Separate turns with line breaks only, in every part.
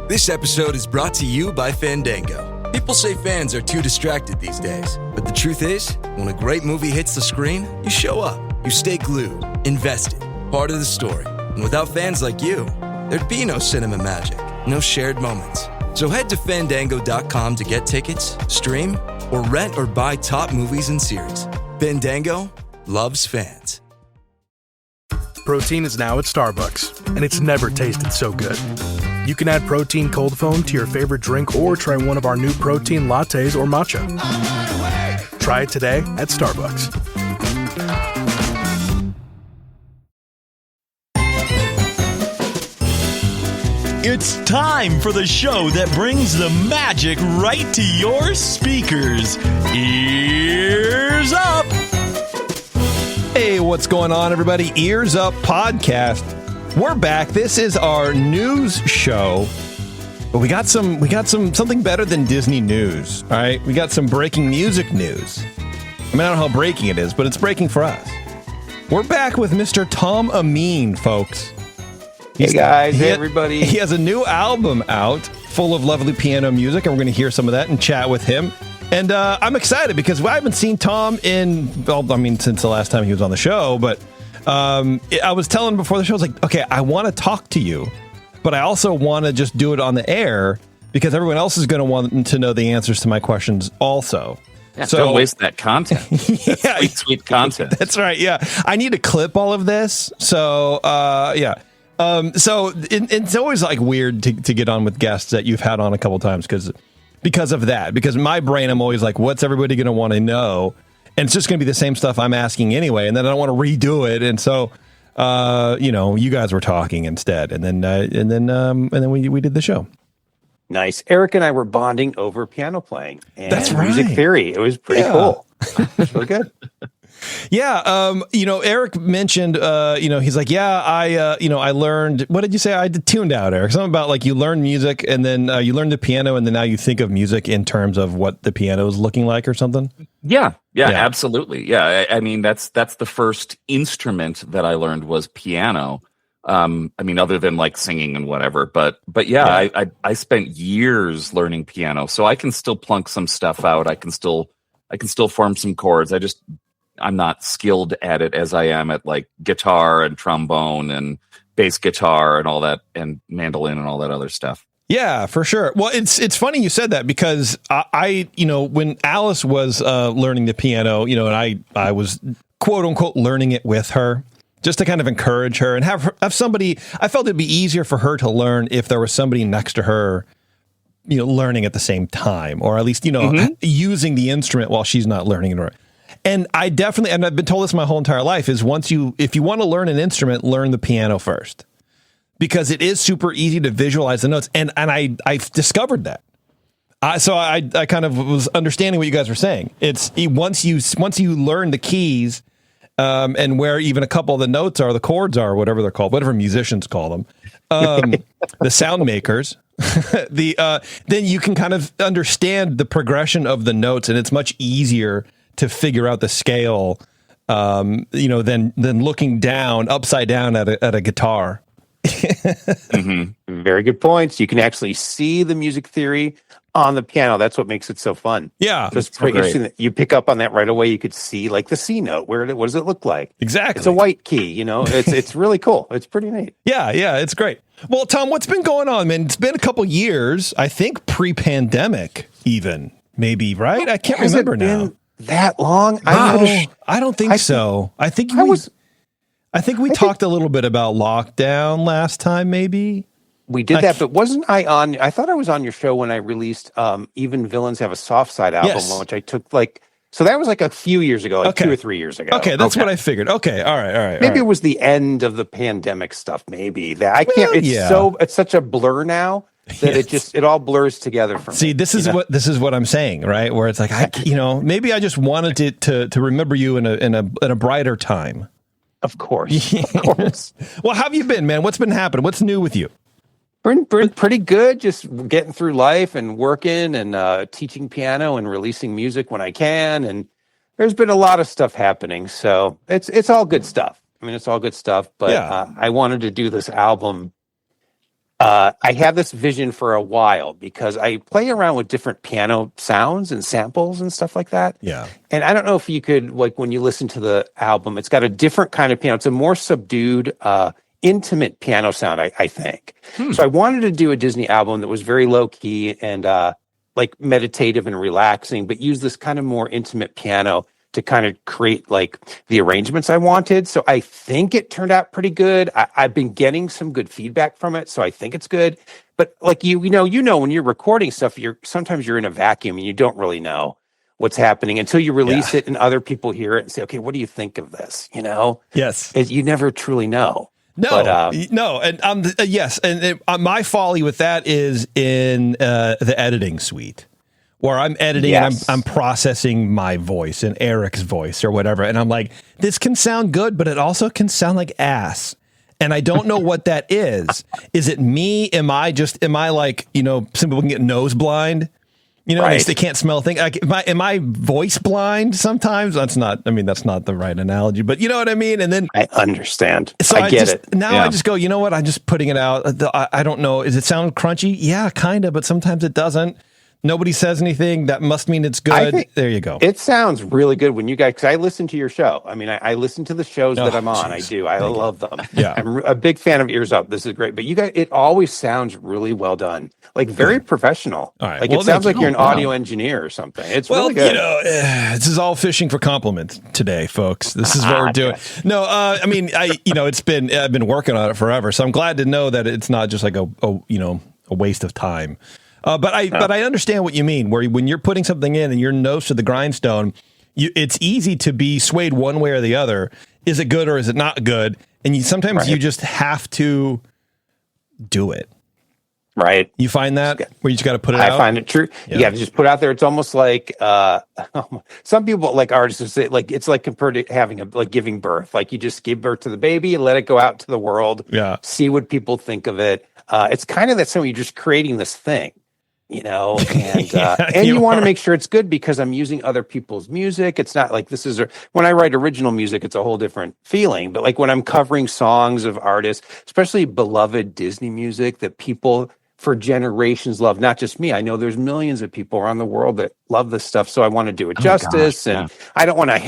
This episode is brought to you by Fandango. People say fans are too distracted these days, but the truth is, when a great movie hits the screen, you show up. You stay glued, invested, part of the story. And without fans like you, there'd be no cinema magic, no shared moments. So head to Fandango.com to get tickets, stream, or rent or buy top movies and series. Fandango loves fans.
Protein is now at Starbucks, and it's never tasted so good. You can add protein cold foam to your favorite drink or try one of our new protein lattes or matcha. Try it today at Starbucks.
It's time for the show that brings the magic right to your speakers. Ears Up!
Hey, what's going on, everybody? Ears Up Podcast. We're back. This is our news show, but we got something better than Disney news. All right, we got some breaking music news. I mean, I don't know how breaking it is, but it's breaking for us. We're back with Mr. Tom Ameen, folks.
Hey guys, hey everybody.
He has a new album out full of lovely piano music, and we're going to hear some of that and chat with him. And I'm excited because I haven't seen Tom since the last time he was on the show, but I was telling him before the show, I was like, okay, I want to talk to you, but I also want to just do it on the air because everyone else is going to want to know the answers to my questions also.
Yeah, so don't waste that content. That's sweet content.
That's right. Yeah. I need to clip all of this. So, yeah. So it's always like weird to get on with guests that you've had on a couple times because of that. Because my brain, I'm always like, what's everybody going to want to know? And it's just going to be the same stuff I'm asking anyway, and then I don't want to redo it. And so, you guys were talking instead, and then we did the show.
Nice. Eric and I were bonding over piano playing and
That's right.
music theory. It was pretty cool. It was really good.
Yeah, Eric mentioned, he's like, yeah, I learned, what did you say? I tuned out, Eric. Something about like you learn music and then you learn the piano and then now you think of music in terms of what the piano is looking like or something.
Yeah, absolutely. Yeah, I mean, that's the first instrument that I learned was piano. Other than like singing and whatever, but yeah. I spent years learning piano, so I can still plunk some stuff out. I can still form some chords. I'm not skilled at it as I am at like guitar and trombone and bass guitar and all that and mandolin and all that other stuff.
Yeah, for sure. Well, it's funny you said that because I when Alice was learning the piano, and I was quote unquote learning it with her just to kind of encourage her and have somebody. I felt it'd be easier for her to learn if there was somebody next to her, learning at the same time, or at least using the instrument while she's not learning it. And I've been told this my whole entire life, is if you want to learn an instrument, learn the piano first, because it is super easy to visualize the notes. And I've discovered that. So I kind of was understanding what you guys were saying. It's once you learn the keys, and where even a couple of the notes are, the chords are, whatever they're called, whatever musicians call them, the sound makers, then you can kind of understand the progression of the notes, and it's much easier to figure out the scale, than looking down upside down at a guitar.
Mm-hmm. Very good points. You can actually see the music theory on the piano. That's what makes it so fun.
Yeah,
so it's pretty interesting that you pick up on that right away. You could see like the C note. What does it look like?
Exactly.
It's a white key. It's really cool. It's pretty neat.
Yeah, it's great. Well, Tom, what's been going on, man? It's been a couple years. I think pre-pandemic, even maybe, right? I can't remember now.
That long?
I don't think so. I think we talked a little bit about lockdown last time, maybe.
We did that, but wasn't I on? I thought I was on your show when I released Even Villains Have a Soft Side album, which I took so that was like a few years ago, 2 or 3 years ago.
Okay, that's what I figured. Okay, all right.
Maybe it was the end of the pandemic stuff. Maybe that I can't. It's such a blur now that it all blurs together for me.
See, this is what I'm saying, right? Where it's like maybe I just wanted to remember you in a brighter time.
Of course.
Well, how have you been, man? What's been happening? What's new with you?
Been pretty good. Just getting through life and working and teaching piano and releasing music when I can. And there's been a lot of stuff happening, so it's all good stuff. I mean, it's all good stuff. But I wanted to do this album
I had this vision for a while because I play around with different piano sounds and samples and stuff like that.
Yeah.
And I don't know if you could, like, when you listen to the album, it's got a different kind of piano. It's a more subdued, intimate piano sound, I think. So I wanted to do a Disney album that was very low key and like meditative and relaxing, but use this kind of more intimate piano to kind of create like the arrangements I wanted. So I think it turned out pretty good. I've been getting some good feedback from it, so I think it's good. But like you know, when you're recording stuff, sometimes you're in a vacuum and you don't really know what's happening until you release it and other people hear it and say, "Okay, what do you think of this?" You know?
Yes.
You never truly know.
No,
But,
no, and yes, and my folly with that is in the editing suite, where I'm editing and I'm processing my voice and Eric's voice or whatever, and I'm like, this can sound good, but it also can sound like ass, and I don't know what that is. Is it me? Am I like, you know, some people can get nose blind? You know, they can't smell things. Like, am I voice blind sometimes? That's not the right analogy, but you know what I mean? And then
I understand.
So
I get it.
Now I just go, you know what? I'm just putting it out. I don't know. Does it sound crunchy? Yeah, kind of, but sometimes it doesn't. Nobody says anything. That must mean it's good. There you go.
It sounds really good when you guys, because I listen to your show. I mean, I listen to the shows that I'm on. Geez. I do. I love them.
Yeah.
I'm a big fan of EarzUp. This is great. But you guys, it always sounds really well done. Like very professional.
All right.
Like it sounds like you're an audio engineer or something. It's really good.
You know, this is all fishing for compliments today, folks. This is what we're doing. No, I mean, I've been working on it forever. So I'm glad to know that it's not just like a waste of time. But I understand what you mean, where when you're putting something in and your nose to the grindstone, it's easy to be swayed one way or the other. Is it good or is it not good? And sometimes you just have to do it.
Right.
You find that where you just got to put it out?
I find it true. Yeah. You have to just put it out there. It's almost like some people, like artists, would say, like it's like compared to having giving birth. Like you just give birth to the baby and let it go out to the world.
Yeah.
See what people think of it. It's kind of that same. You're just creating this thing, you know, and and you want to make sure it's good because I'm using other people's music. It's not like when I write original music, it's a whole different feeling. But like when I'm covering songs of artists, especially beloved Disney music that people for generations love, not just me. I know there's millions of people around the world that love this stuff. So I want to do it justice and I don't want to,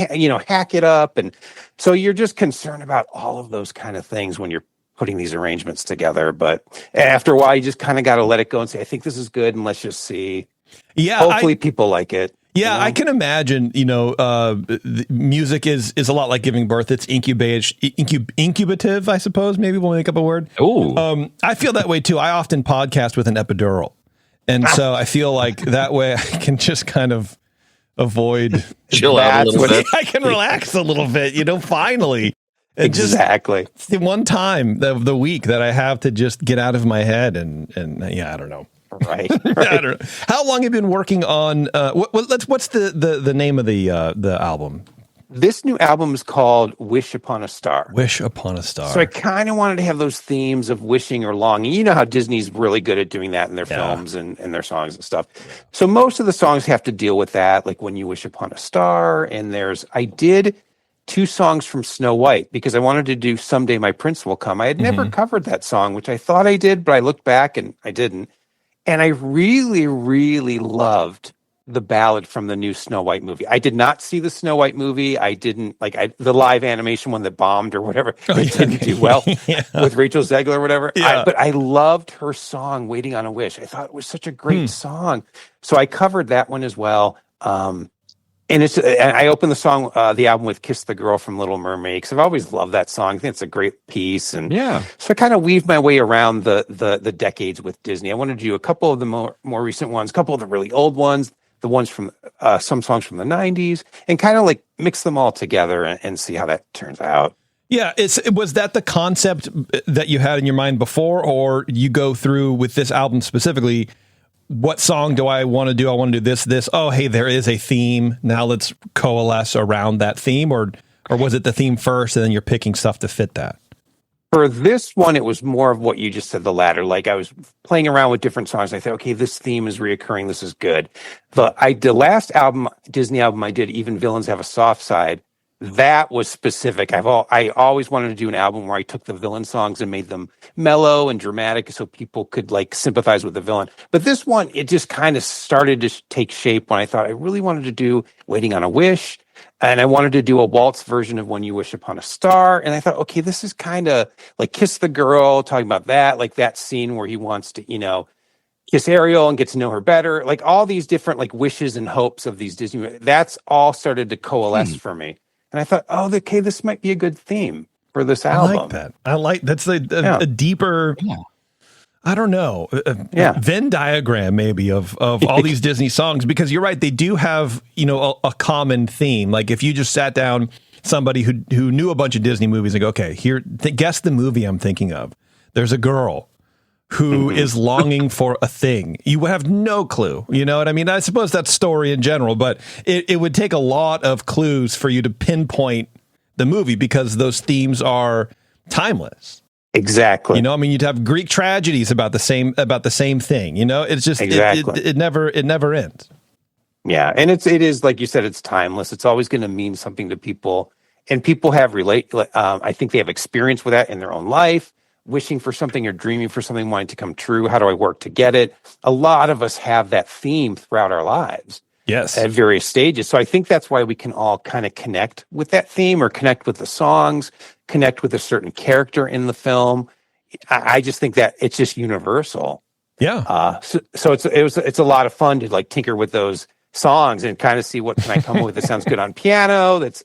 hack it up. And so you're just concerned about all of those kind of things when you're putting these arrangements together. But after a while, you just kind of got to let it go and say, I think this is good. And let's just see. Yeah. Hopefully people like it.
Yeah, I can imagine, music is a lot like giving birth. It's incubative, I suppose. Maybe we'll make up a word.
Oh,
I feel that way too. I often podcast with an epidural. And so I feel like that way I can just kind of avoid.
Chill out a little bit.
I can relax a little bit, finally.
Exactly.
It's the one time of the week that I have to just get out of my head and I don't know.
Right.
I don't know. How long have you been working on? What's the name of the album?
This new album is called Wish Upon a Star.
Wish Upon a Star.
So I kind of wanted to have those themes of wishing or longing. You know how Disney's really good at doing that in their films and their songs and stuff. So most of the songs have to deal with that, like When You Wish Upon a Star. And I did 2 songs from Snow White because I wanted to do Someday My Prince Will Come. I had never covered that song, which I thought I did, but I looked back and I didn't. And I really, really loved the ballad from the new Snow White movie. I did not see the Snow White movie. I didn't the live animation one that bombed or whatever. It didn't do well with Rachel Zegler or whatever.
Yeah.
But I loved her song, Waiting on a Wish. I thought it was such a great song. So I covered that one as well. And I opened the album with Kiss the Girl from Little Mermaid because I've always loved that song. I think it's a great piece. And so I kind of weaved my way around the decades with Disney. I wanted to do a couple of the more recent ones, a couple of the really old ones, the ones from some songs from the 90s, and kind of like mix them all together and see how that turns out.
Yeah, was that the concept that you had in your mind before, or you go through with this album specifically? What song do I want to do? I want to do this. Oh, hey, there is a theme. Now let's coalesce around that theme. Or was it the theme first and then you're picking stuff to fit that?
For this one, it was more of what you just said, the latter. Like I was playing around with different songs. I thought, okay, this theme is reoccurring. This is good. The last album, Disney album I did, Even Villains Have a Soft Side, that was specific. I always wanted to do an album where I took the villain songs and made them mellow and dramatic so people could like sympathize with the villain. But this one, it just kind of started to take shape when I thought I really wanted to do Waiting on a Wish. And I wanted to do a waltz version of When You Wish Upon a Star. And I thought, okay, this is kind of like Kiss the Girl, talking about that, like that scene where he wants to, kiss Ariel and get to know her better. Like all these different like wishes and hopes of these Disney, that's all started to coalesce for me. And I thought, oh, okay, this might be a good theme for this album.
I like that. That's a deeper, I don't know, Venn diagram maybe of all these Disney songs, because you're right, they do have, a common theme. Like if you just sat down somebody who knew a bunch of Disney movies and go, okay, here, guess the movie I'm thinking of. There's a girl who is longing for a thing. You would have no clue. You know what I mean? I suppose that's story in general, but it would take a lot of clues for you to pinpoint the movie because those themes are timeless.
Exactly.
You'd have Greek tragedies about the same thing. It's just exactly. It never ends.
Yeah, and it is like you said, it's timeless. It's always going to mean something to people, and people have I think they have experience with that in their own life. Wishing for something or dreaming for something, wanting to come true. How do I work to get it? A lot of us have that theme throughout our lives.
Yes.
At various stages. So I think that's why we can all kind of connect with that theme or connect with the songs, connect with a certain character in the film. I just think that it's just universal.
Yeah.
So it's a lot of fun to like tinker with those songs and kind of see what can I come up with that sounds good on piano, that's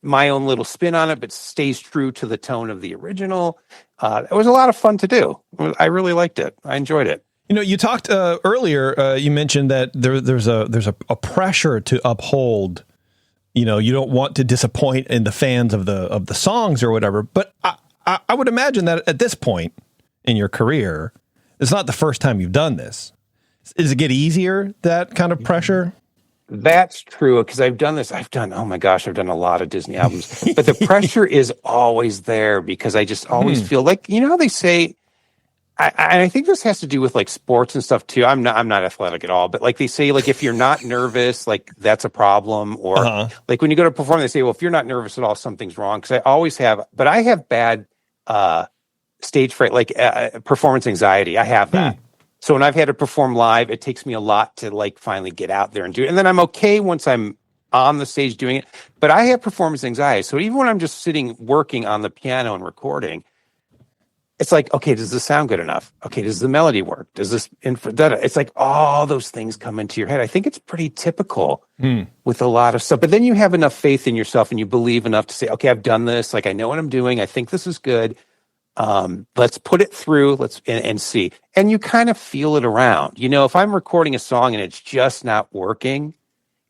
my own little spin on it, but stays true to the tone of the original. It was a lot of fun to do. I really liked it. I enjoyed it.
You talked earlier. You mentioned that there's a pressure to uphold. You don't want to disappoint in the fans of the songs or whatever. But I would imagine that at this point in your career, it's not the first time you've done this. Does it get easier, that kind of pressure?
That's true, because I've done oh my gosh, I've done a lot of Disney albums, but the pressure is always there because I just always feel like, how they say, I think this has to do with like sports and stuff too. I'm not athletic at all, but like they say, like if you're not nervous, like that's a problem. Or like when you go to perform, they say, well, if you're not nervous at all, something's wrong. Because I have bad stage fright, like performance anxiety. I have that. So when I've had to perform live, it takes me a lot to like finally get out there and do it. And then I'm okay once I'm on the stage doing it. But I have performance anxiety. So even when I'm just sitting working on the piano and recording, it's like, okay, does this sound good enough? Okay, does the melody work? Does this it's like all those things come into your head. I think it's pretty typical with a lot of stuff. But then you have enough faith in yourself and you believe enough to say, okay, I've done this. Like I know what I'm doing. I think this is good. Let's put it through. And see. And you kind of feel it around. If I'm recording a song and it's just not working,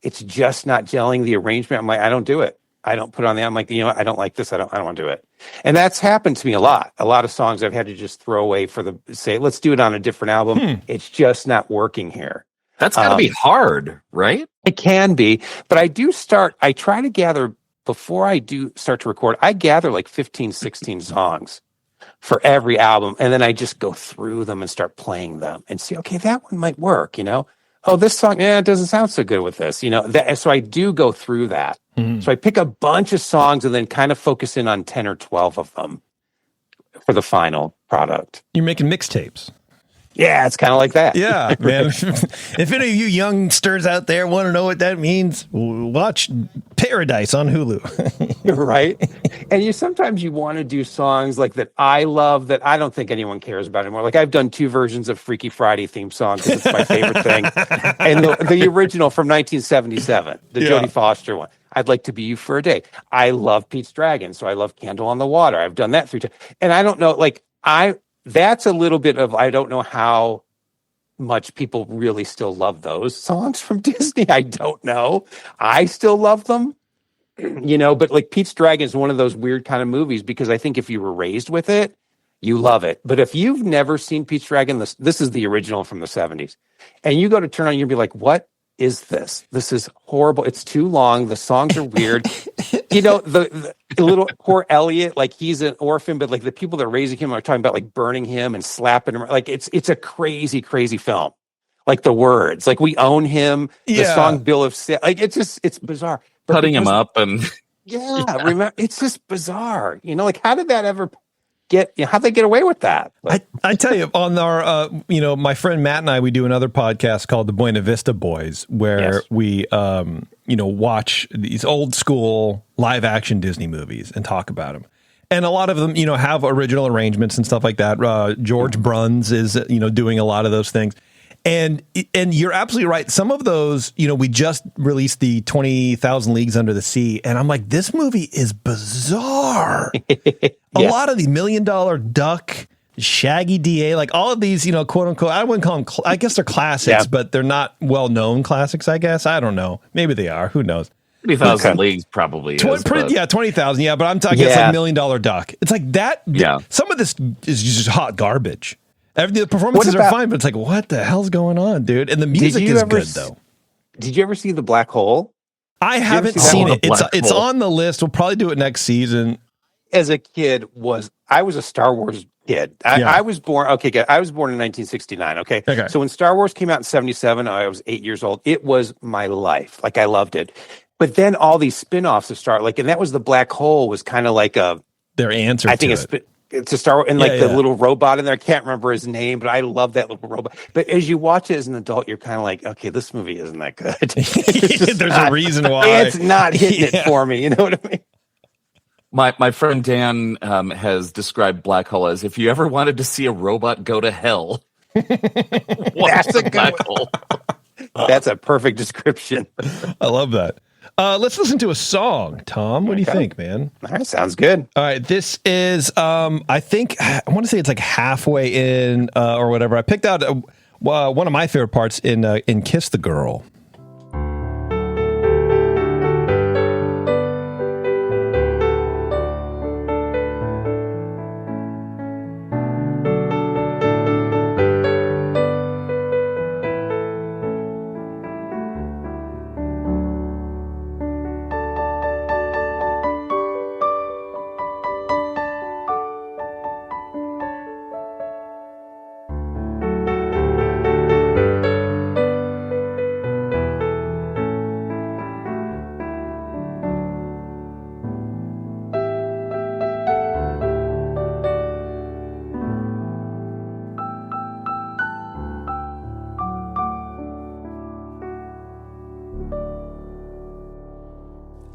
it's just not gelling the arrangement, I'm like, I don't do it. I don't put it on there. I'm like, I don't like this. I don't want to do it. And that's happened to me a lot. A lot of songs I've had to just throw away say, let's do it on a different album. It's just not working here.
That's got to be hard, right?
It can be. But I try to gather, before I do start to record, I gather like 15, 16 songs for every album. And then I just go through them and start playing them and see, okay, that one might work, Oh, this song, it doesn't sound so good with this, so I do go through that. So I pick a bunch of songs and then kind of focus in on 10 or 12 of them for the final product.
You're making mixtapes.
Yeah, it's kind of like that.
Yeah, man. If any of you youngsters out there want to know what that means, watch Paradise on Hulu.
Right? And sometimes you want to do songs like that I love that I don't think anyone cares about anymore. Like I've done 2 versions of Freaky Friday theme song because it's my favorite thing. And the original from 1977, the Jodie Foster one. I'd like to be you for a day. I love Pete's Dragon, so I love Candle on the Water. I've done that 3 times. And I don't know, that's a little bit of, I don't know how much people really still love those songs from Disney. I don't know. I still love them, but like Pete's Dragon is one of those weird kind of movies because I think if you were raised with it, you love it. But if you've never seen Pete's Dragon, this is the original from the 70s, and you go to turn on, you'll be like, what is this? This is horrible. It's too long. The songs are weird. The little poor Elliot, like he's an orphan, but like the people that are raising him are talking about like burning him and slapping him. Like it's a crazy, crazy film. Like the words, like we own him. The song Bill of Sale, like it's bizarre. But
Cutting him up and
Yeah, remember, it's just bizarre. Like how did that ever how'd they get away with that?
I tell you, on our, my friend Matt and I, we do another podcast called the Buena Vista Boys, where we, watch these old school live action Disney movies and talk about them. And a lot of them, have original arrangements and stuff like that. George Bruns is, doing a lot of those things. And you're absolutely right. Some of those, we just released the 20,000 Leagues Under the Sea, and I'm like, this movie is bizarre. A lot of the $1 Million Duck, Shaggy DA, like all of these, quote unquote, I wouldn't call them, I guess they're classics, but they're not well-known classics, I guess. I don't know. Maybe they are. Who knows?
20,000 Leagues probably is.
20,000. Yeah, but I'm talking, it's like $1 Million Duck. It's like that. Yeah. Some of this is just hot garbage. The performances are fine, but it's like, what the hell's going on, dude? And the music is good, though.
Did you ever see The Black Hole?
I haven't seen it. It's on the list. We'll probably do it next season.
As a kid, I was a Star Wars kid. I was born. Okay, I was born in 1969. Okay, so when Star Wars came out in 1977, I was 8 years old. It was my life. Like I loved it. But then all these spin-offs of Star, and that was The Black Hole was kind of like
their answer.
I think it's a Star Wars, and the little robot in there. I can't remember his name, but I love that little robot. But as you watch it as an adult, you're kind of like, okay, this movie isn't that good.
There's a reason why
it's not hitting it for me. You know what I mean?
My friend Dan has described Black Hole as if you ever wanted to see a robot go to hell.
That's a Black Hole. That's a perfect description.
I love that. Let's listen to a ssong, Tom. What do you think, man?
All right, sounds good.
All right, this is, I think, I want to say it's like halfway in or whatever. I picked out one of my favorite parts in Kiss the Girl.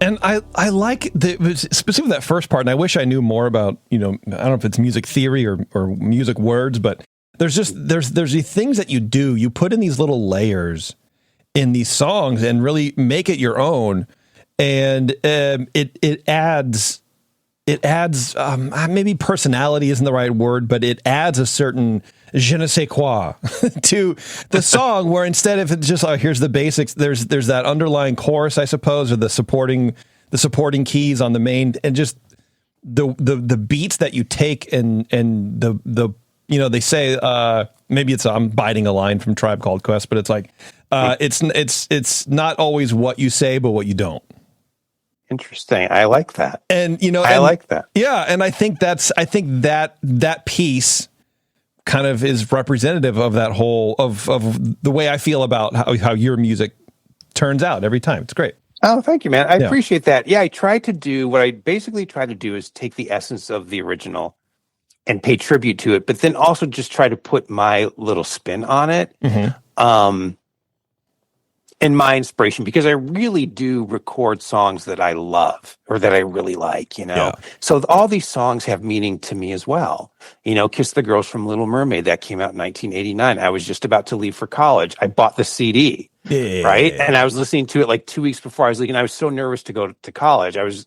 And I like specifically that first part, and I wish I knew more about, I don't know if it's music theory or music words, but there's the things that you do. You put in these little layers in these songs and really make it your own, and it adds maybe personality isn't the right word, but it adds a certain je ne sais quoi to the song, where instead of it's just here's the basics, there's that underlying chorus, I suppose, or the supporting keys on the main, and just the beats that you take and the they say maybe it's I'm biting a line from Tribe Called Quest, but it's like it's not always what you say, but what you don't.
Interesting. I like that.
And
I like that.
Yeah, and I think that piece kind of is representative of that whole of the way I feel about how your music turns out every time. It's great.
Oh, thank you, man. I appreciate that. Yeah, what I basically try to do is take the essence of the original and pay tribute to it, but then also just try to put my little spin on it. Mm-hmm. And my inspiration, because I really do record songs that I love or that I really like, Yeah. So all these songs have meaning to me as well. Kiss the Girls from Little Mermaid, that came out in 1989. I was just about to leave for college. I bought the CD, right? And I was listening to it like 2 weeks before I was leaving. I was so nervous to go to college. I was,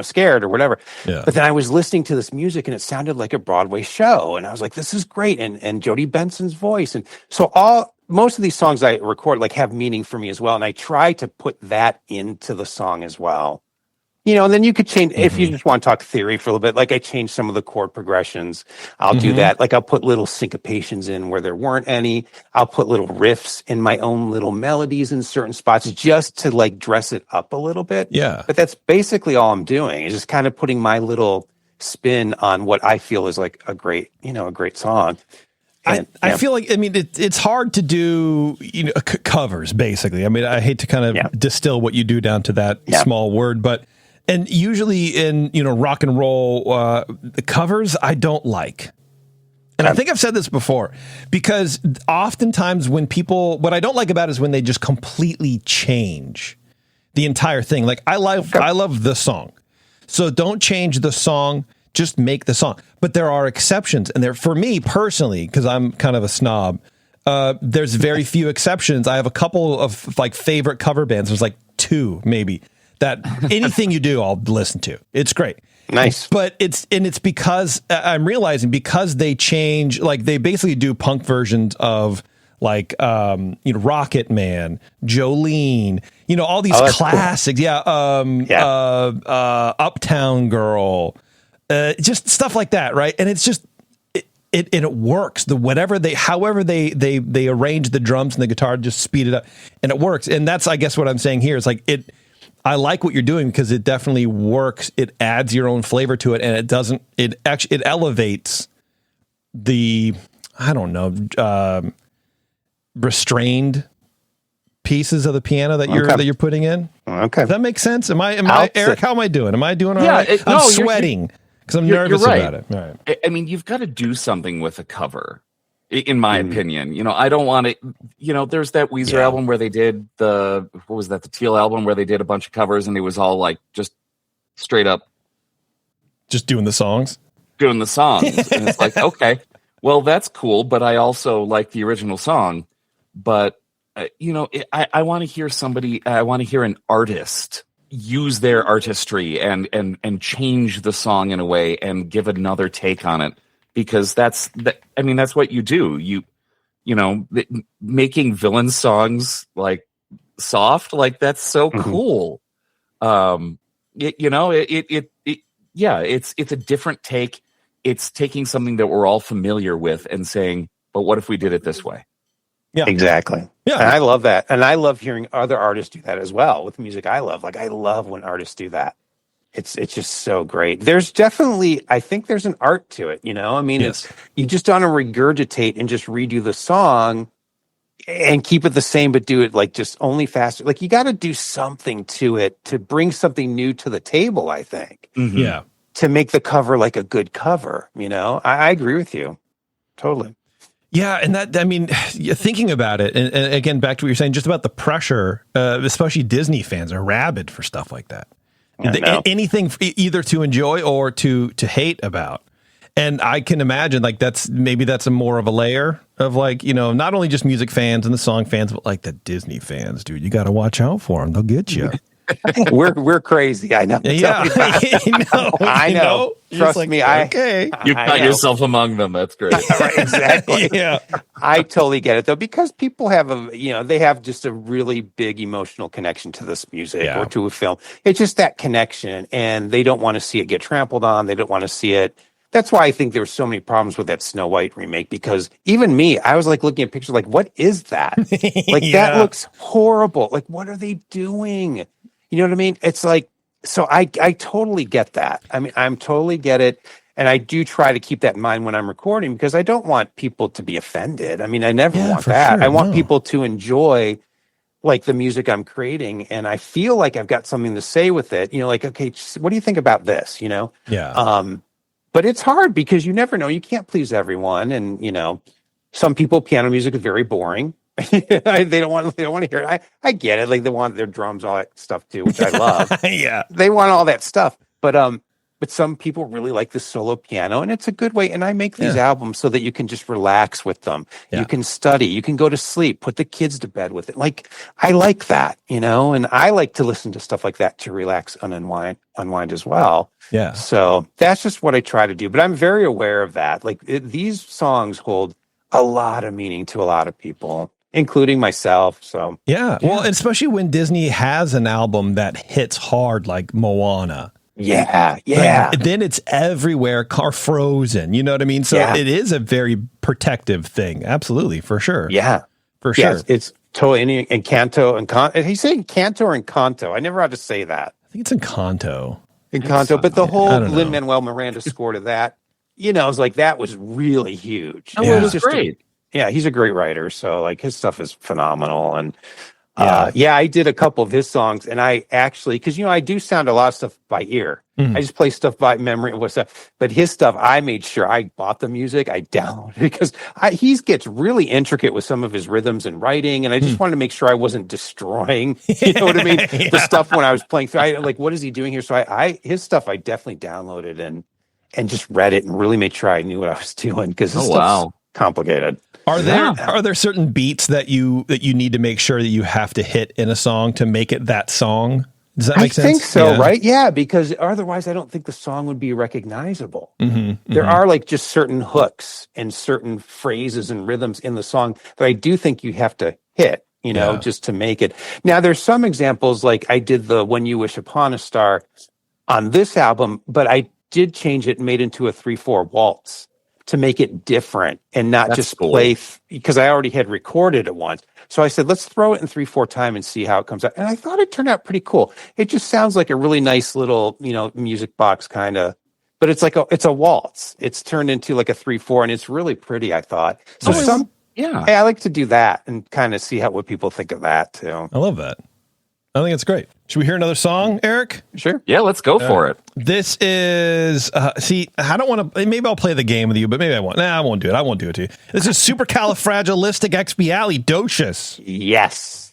scared or whatever. Yeah. But then I was listening to this music and it sounded like a Broadway show. And I was like, this is great. And Jodie Benson's voice. And so most of these songs I record have meaning for me as well. And I try to put that into the song as well. And then you could change, if you just want to talk theory for a little bit, I changed some of the chord progressions. I'll do that. I'll put little syncopations in where there weren't any. I'll put little riffs in my own little melodies in certain spots just to dress it up a little bit. Yeah. But that's basically all I'm doing, is just kind of putting my little spin on what I feel is a great song.
I feel like, it's hard to do, covers basically. I hate to kind of distill what you do down to that small word, but And usually in, rock and roll, the covers I don't like. And I think I've said this before, because oftentimes what I don't like about it is when they just completely change the entire thing. Like I love the song. So don't change the song, just make the song. But there are exceptions. And for me personally, because I'm kind of a snob, there's very few exceptions. I have a couple of like favorite cover bands. There's like 2 maybe that anything you do, I'll listen to. It's great.
Nice.
But it's because I'm realizing, because they change, like they basically do punk versions of like, Rocket Man, Jolene, all these classics. Cool. Yeah. Uptown Girl, just stuff like that. Right. And it's just, it works. However they arrange the drums and the guitar, just speed it up, and it works. And that's, I guess, what I'm saying here is like I like what you're doing, because it definitely works. It adds your own flavor to it, and it elevates the, I don't know, restrained pieces of the piano that you're putting in.
Okay.
Does that make sense? Am I Eric? How am I doing? Am I doing all right? I'm sweating because I'm nervous
right.
about it. All right.
I mean, you've got to do something with a cover, in my opinion. I don't want it. There's that Weezer album where they did the Teal album where they did a bunch of covers, and it was all like just straight up
just doing the songs.
And it's like, okay, well, that's cool, but I also like the original song. But I want to hear I want to hear an artist use their artistry and change the song in a way and give another take on it, because that's what you do. Making villain songs like soft, like that's so cool. It's a different take. It's taking something that we're all familiar with and saying, but what if we did it this way?
Yeah, exactly. Yeah. And I love that. And I love hearing other artists do that as well with music I love. Like, I love when artists do that. It's just so great. There's definitely, I think there's an art to it, I mean, It's, you just don't regurgitate and just redo the song and keep it the same, but do it like just only faster. Like, you got to do something to it to bring something new to the table, I think.
Mm-hmm. Yeah.
To make the cover like a good cover, I agree with you. Totally.
Yeah, and thinking about it, and again, back to what you're saying, just about the pressure, especially Disney fans are rabid for stuff like that. Anything either to enjoy or to hate about. And I can imagine like that's a more of a layer of like, not only just music fans and the song fans, but like the Disney fans, dude. You got to watch out for them. They'll get you.
We're crazy. I know.
Yeah,
I know. Trust
like,
me.
Okay.
You got yourself among them. That's great.
Right, exactly.
Yeah.
I totally get it though, because people have they have just a really big emotional connection to this music or to a film. It's just that connection, and they don't want to see it get trampled on. They don't want to see it. That's why I think there were so many problems with that Snow White remake, because even me, I was like looking at pictures like, what is that? Like that looks horrible. Like, what are they doing? You know what I mean? It's like, so I totally get that. I mean, I'm totally get it. And I do try to keep that in mind when I'm recording, because I don't want people to be offended. I mean, I never want that. Sure, I want people to enjoy like the music I'm creating. And I feel like I've got something to say with it, like, okay, what do you think about this?
Yeah.
But it's hard because you never know. You can't please everyone. And, some people, piano music is very boring. They don't want to hear it. I get it. Like, they want their drums, all that stuff too, which I love.
Yeah.
They want all that stuff. But some people really like the solo piano, and it's a good way. And I make these albums so that you can just relax with them. Yeah. You can study, you can go to sleep, put the kids to bed with it. Like, I like that, and I like to listen to stuff like that to relax and unwind as well.
Yeah.
So that's just what I try to do. But I'm very aware of that. Like, these songs hold a lot of meaning to a lot of people, including myself. So
well, especially when Disney has an album that hits hard, like Moana.
Yeah.
Like, then it's everywhere. Car Frozen. You know what I mean? So it is a very protective thing. Absolutely, for sure.
Yeah,
for sure.
Yes, it's totally in Canto and He's saying Canto or Encanto. I never had to say that.
I think it's Encanto.
Encanto, but the whole Lin-Manuel Miranda score to that, it's like that was really huge.
Oh, it was great.
He's a great writer. So like his stuff is phenomenal. And Yeah, I did a couple of his songs, and I actually, because I do sound a lot of stuff by ear. I just play stuff by memory and stuff. But his stuff, I made sure I bought the music, I downloaded it, because he gets really intricate with some of his rhythms and writing, and I just wanted to make sure I wasn't destroying, you know what I mean, the stuff when I was playing through. What is he doing here? So his stuff I definitely downloaded and just read it and really made sure I knew what I was doing, because his stuff's complicated.
Are there certain beats that you need to make sure that you have to hit in a song to make it that song? Does that make sense?
I think so, right? Yeah, because otherwise I don't think the song would be recognizable. There are just certain hooks and certain phrases and rhythms in the song that I do think you have to hit, just to make it. Now, there's some examples, like I did the When You Wish Upon a Star on this album, but I did change it and made it into a 3/4 waltz to make it different and not just play, because I already had recorded it once. So I said, let's throw it in 3/4 time and see how it comes out. And I thought it turned out pretty cool. It just sounds like a really nice little, music box kind of, but it's it's a waltz. It's turned into like a 3/4, and it's really pretty, I thought. So I like to do that and kind of see what people think of that too.
I love that. I think it's great. Should we hear another song, Eric?
Sure.
Yeah, let's go for it.
This is, I don't want to, maybe I'll play the game with you, but maybe I won't. Nah, I won't do it. I won't do it to you. This is Supercalifragilisticexpialidocious.
Yes.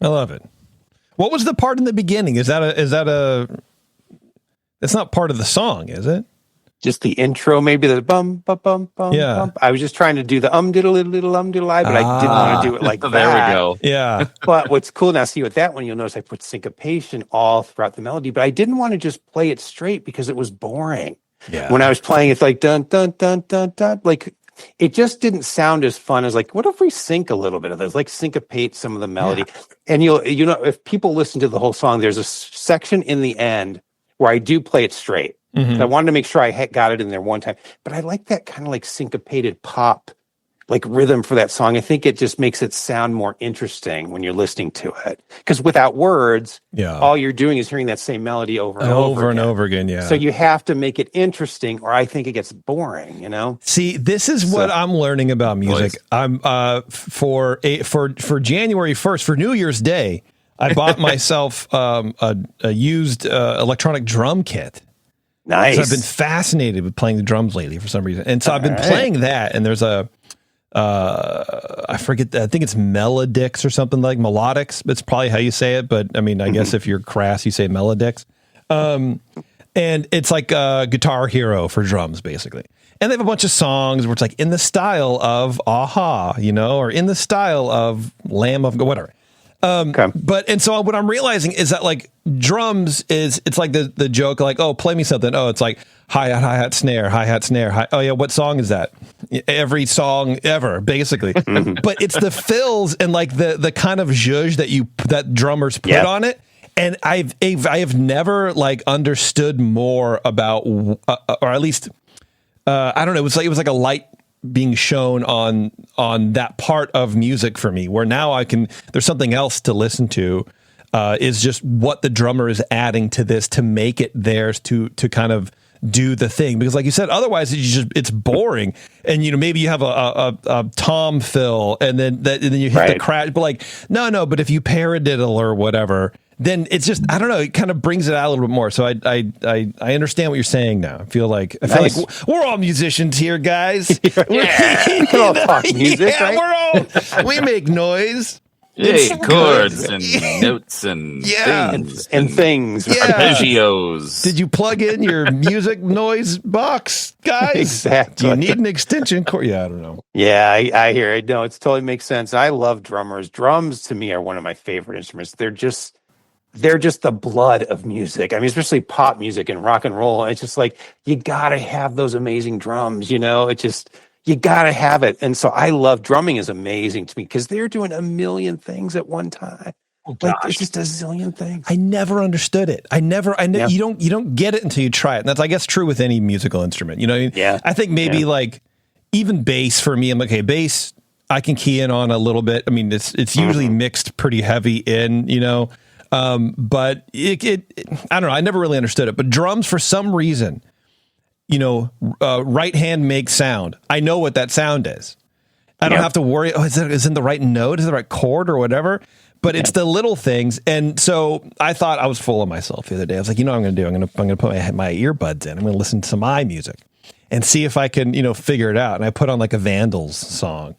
I love it. What was the part in the beginning? Is that it's not part of the song, is it?
Just the intro, maybe the bum, bum, bum, bum.
Yeah.
Bum. I was just trying to do the diddle diddle I, but I didn't want to do it like that.
There we go.
Yeah.
But what's cool now, see with that one, you'll notice I put syncopation all throughout the melody, but I didn't want to just play it straight because it was boring.
Yeah.
When I was playing, it's like dun, dun, dun, dun, dun. Like, it just didn't sound as fun as what if we sync a little bit of this, syncopate some of the melody. And if people listen to the whole song, there's a section in the end where I do play it straight. I wanted to make sure I got it in there one time, but I like that kind of syncopated pop, rhythm for that song. I think it just makes it sound more interesting when you're listening to it, because without words, all you're doing is hearing that same melody over and over again. Yeah. So you have to make it interesting, or I think it gets boring.
See, this is what I'm learning about music. I'm for January 1st, for New Year's Day, I bought myself a used electronic drum kit.
Nice.
So I've been fascinated with playing the drums lately for some reason. And so I've been playing that, and there's I think it's Melodics or something, like Melodics. That's probably how you say it. But I mean, I guess if you're crass, you say Melodics. And it's like a Guitar Hero for drums, basically. And they have a bunch of songs where it's in the style of Aha, or in the style of Lamb of God, whatever. And so what I'm realizing is that drums it's like the joke, oh, play me something. Oh, it's hi-hat, snare, hi. Oh yeah, what song is that? Every song ever, basically. But it's the fills and the kind of zhuzh that drummers put on it. And I have never understood more about, or at least I don't know. It was like a light being shown on that part of music for me, where now there's something else to listen to, is just what the drummer is adding to this to make it theirs to kind of do the thing. Because like you said, otherwise it's boring. And maybe you have a tom fill and then you hit the crash, but no, but if you paradiddle or whatever, then it's just, I don't know, it kind of brings it out a little bit more. So I understand what you're saying now. I feel like we're all musicians here, guys.
We can all talk music, right?
we make noise.
Hey, chords and notes and
things.
Arpeggios.
Did you plug in your music noise box, guys?
Exactly.
Do you need an extension cord? Yeah, I don't know.
Yeah, I hear it. No, it totally makes sense. I love drummers. Drums to me are one of my favorite instruments. They're just the blood of music. I mean, especially pop music and rock and roll. It's just like, you gotta have those amazing drums, you gotta have it. And so I love drumming is amazing to me because they're doing a million things at one time.
Oh,
like it's just a zillion things.
I never understood it.
Yeah.
You don't get it until you try it. And that's, I guess, true with any musical instrument.
Yeah.
I think maybe like even bass for me, I'm like, okay, bass I can key in on a little bit. I mean, it's usually mixed pretty heavy in, but I don't know. I never really understood it. But drums, for some reason, right hand makes sound. I know what that sound is. I don't have to worry. Oh, is it in the right note? Is it the right chord or whatever? But it's the little things. And so I thought I was full of myself the other day. I was like, what I'm going to do? I'm going to put my earbuds in. I'm going to listen to my music and see if I can, figure it out. And I put on like a Vandals song.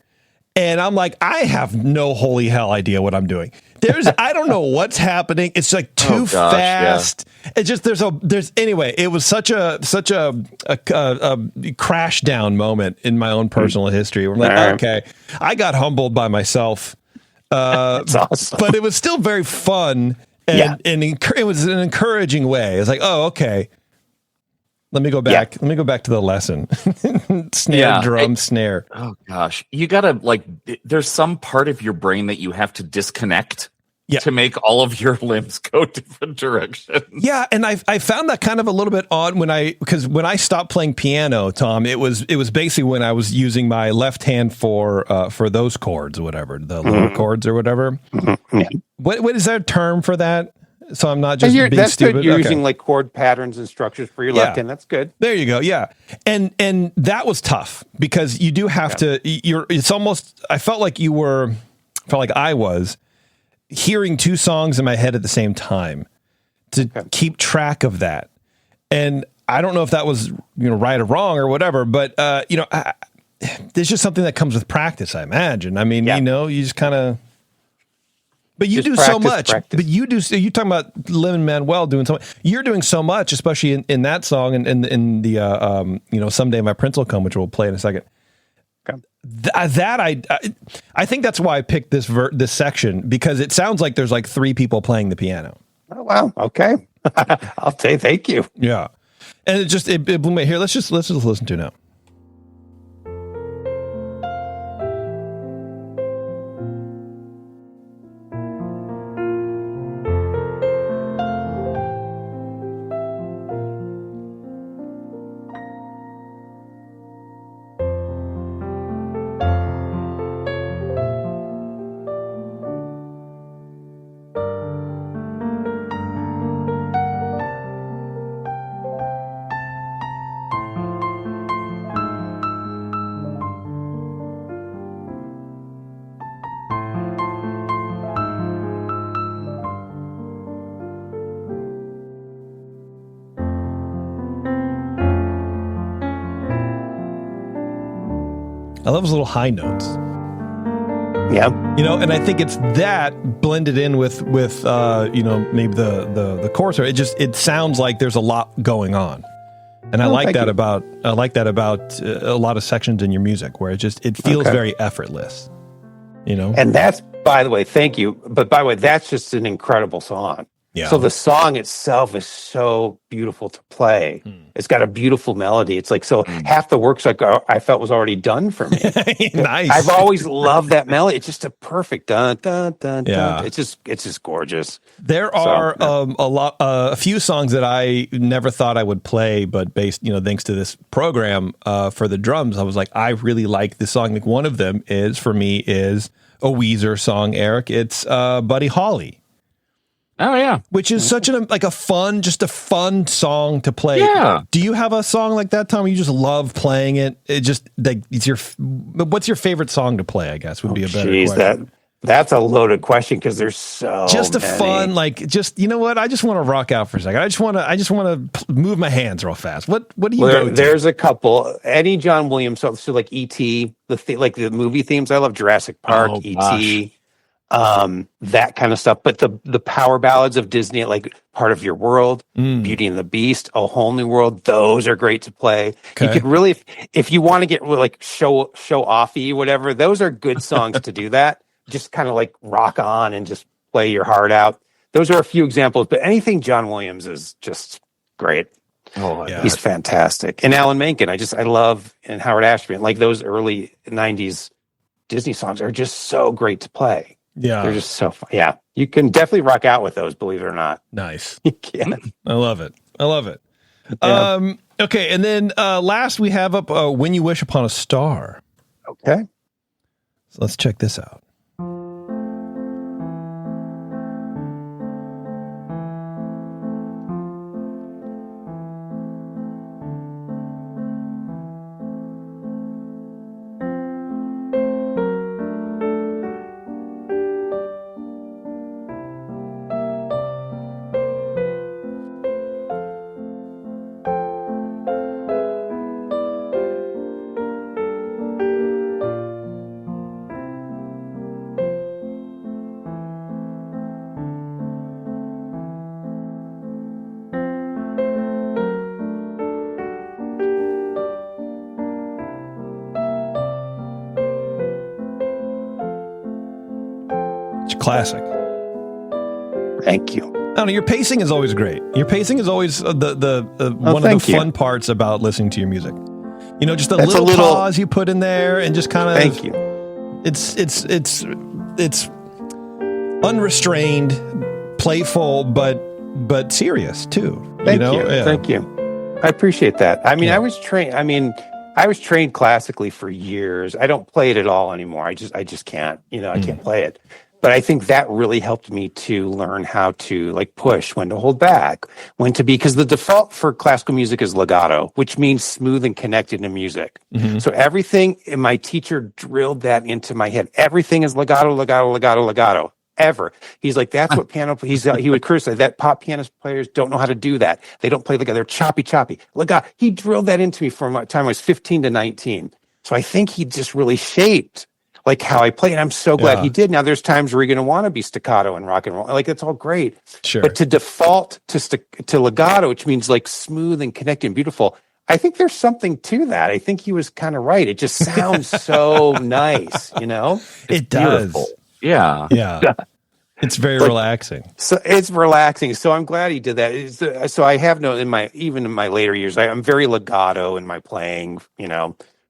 And I'm like, I have no holy hell idea what I'm doing. I don't know what's happening. It's like too fast. Yeah. It's just anyway. It was such a crash down moment in my own personal history. Where I'm like, okay, I got humbled by myself.
That's awesome.
But it was still very fun, and it was an encouraging way. It's like, oh, okay. Let me go back. Let me go back to the lesson. Snare.
Oh gosh, you gotta there's some part of your brain that you have to disconnect to make all of your limbs go different directions.
Yeah, and I found that kind of a little bit odd because when I stopped playing piano, Tom, it was basically when I was using my left hand for those chords or whatever, the lower chords or whatever. Mm-hmm. Yeah. What is there a term for that? So I'm not just being
that's
stupid.
Good. You're using like chord patterns and structures for your left hand. That's good.
There you go. Yeah. And that was tough because you do have to, it's almost, I felt like I was hearing two songs in my head at the same time to keep track of that. And I don't know if that was, right or wrong or whatever, but, there's just something that comes with practice, I imagine. I mean, you just kind of, but you do so much. Practice. But you do. You're talking about Lin-Manuel doing so much. You're doing so much, especially in that song and in the Someday My Prince Will Come, which we'll play in a second. Okay. I think that's why I picked this section because it sounds like there's like three people playing the piano.
Oh wow! Okay, I'll say thank you.
Yeah, and it blew me here. Let's just listen to it now. I love those little high notes.
Yeah.
And I think it's that blended in with maybe the chorus. It sounds like there's a lot going on. And I like that about a lot of sections in your music where it feels very effortless.
And that's, by the way, thank you. But by the way, that's just an incredible song. Yeah. So the song itself is so beautiful to play. It's got a beautiful melody. It's like, half the work's like I felt was already done for me.
Nice.
I've always loved that melody. It's just a perfect dun dun dun dun. It's just gorgeous.
There are a few songs that I never thought I would play, but based, thanks to this program for the drums, I was like, I really like this song. Like one of them is a Weezer song, Eric. It's Buddy Holly.
Oh yeah,
which is such a fun song to play.
Yeah.
Do you have a song like that, Tom? You just love playing it. What's your favorite song to play? I guess would be a better question.
That's a loaded question because there's so
just a
many.
fun, like, just, you know what? I just want to rock out for a second. I just want to move my hands real fast. What do you go to?
There's a couple. Any John Williams, so like E.T., like the movie themes. I love Jurassic Park, E.T., that kind of stuff. But the power ballads of Disney, like Part of Your World, Beauty and the Beast, A Whole New World, those are great to play. Okay. You could really, if you want to get like show offy, whatever, those are good songs to do that. Just kind of like rock on and just play your heart out. Those are a few examples, but anything John Williams is just great. Oh, yeah. He's fantastic. And Alan Menken, I love, and Howard Ashby, like those early 90s Disney songs are just so great to play.
Yeah.
They're just so fun. Yeah. You can definitely rock out with those, believe it or not.
Nice.
You can.
I love it.
Yeah.
Okay. And then last we have up When You Wish Upon a Star.
Okay.
So let's check this out. Classic.
Thank you.
I don't know, your pacing is always great. Your pacing is always one of the fun parts about listening to your music. You know, just a little pause you put in there, and just kind of.
Thank you.
It's unrestrained, playful, but serious too.
Thank you. Yeah. Thank you. I appreciate that. I mean, I was trained classically for years. I don't play it at all anymore. I just can't. I can't play it. But I think that really helped me to learn how to like push, when to hold back, when to be, because the default for classical music is legato, which means smooth and connected to music. Mm-hmm. So everything, and my teacher drilled that into my head. Everything is legato, legato, legato, legato. Ever. He's like, that's what piano, he would criticize that pop pianist players don't know how to do that. They don't play legato. They're choppy. Legato. He drilled that into me from the time I was 15 to 19. So I think he just really shaped like how I play, and I'm so glad he did. Now there's times where you're going to want to be staccato and rock and roll, like it's all great.
Sure.
But to default to legato, which means like smooth and connected and beautiful, I think there's something to that. I think he was kind of right. It just sounds so nice,
It does.
Beautiful. Yeah.
It's very relaxing.
So it's relaxing. So I'm glad he did that. So I have even in my later years, I'm very legato in my playing,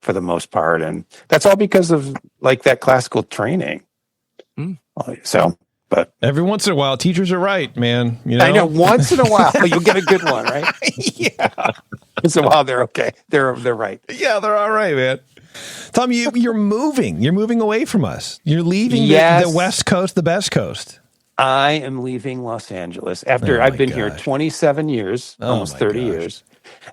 for the most part. And that's all because of like that classical training. So, but
every once in a while, teachers are right, man.
I know once in a while you'll get a good one, right?
Yeah.
Once in a while they're okay. They're right.
Yeah, they're all right, man. Tom, you're moving. You're moving away from us. You're leaving the West Coast, the best coast.
I am leaving Los Angeles after I've been here 27 years, almost 30 years.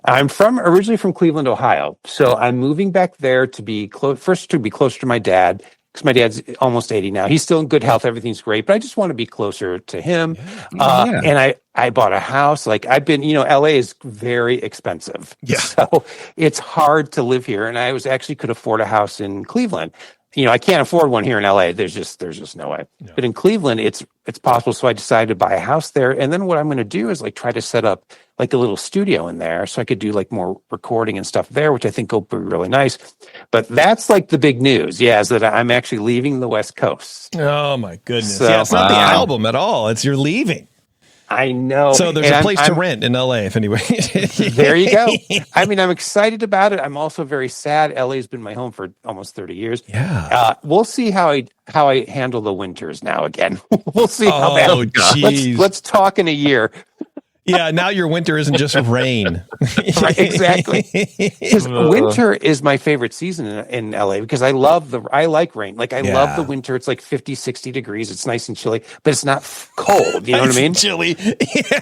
I'm originally from Cleveland, Ohio. So I'm moving back there to be first to be closer to my dad, because my dad's almost 80 now. He's still in good health. Everything's great, but I just want to be closer to him. Yeah. And I bought a house. Like I've been, LA is very expensive.
Yeah.
So it's hard to live here. And I could afford a house in Cleveland. I can't afford one here in LA. There's just no way. No. But in Cleveland, it's possible. So I decided to buy a house there. And then what I'm going to do is like try to set up like a little studio in there, so I could do like more recording and stuff there, which I think will be really nice. But that's like the big news. Yeah, is that I'm actually leaving the West Coast.
Oh my goodness. So, it's not the album at all. It's you're leaving.
I know.
So there's a place to rent in LA, if anyway.
There you go. I mean, I'm excited about it. I'm also very sad. LA's been my home for almost 30 years.
Yeah.
We'll see how I handle the winters now again. We'll see how bad. Oh, geez. Let's talk in a year.
Yeah, now your winter isn't just rain.
Right, exactly. Because winter is my favorite season in LA, because I like rain. Like I love the winter. It's like 50, 60 degrees. It's nice and chilly, but it's not cold. You know what I mean?
Chilly. Yeah.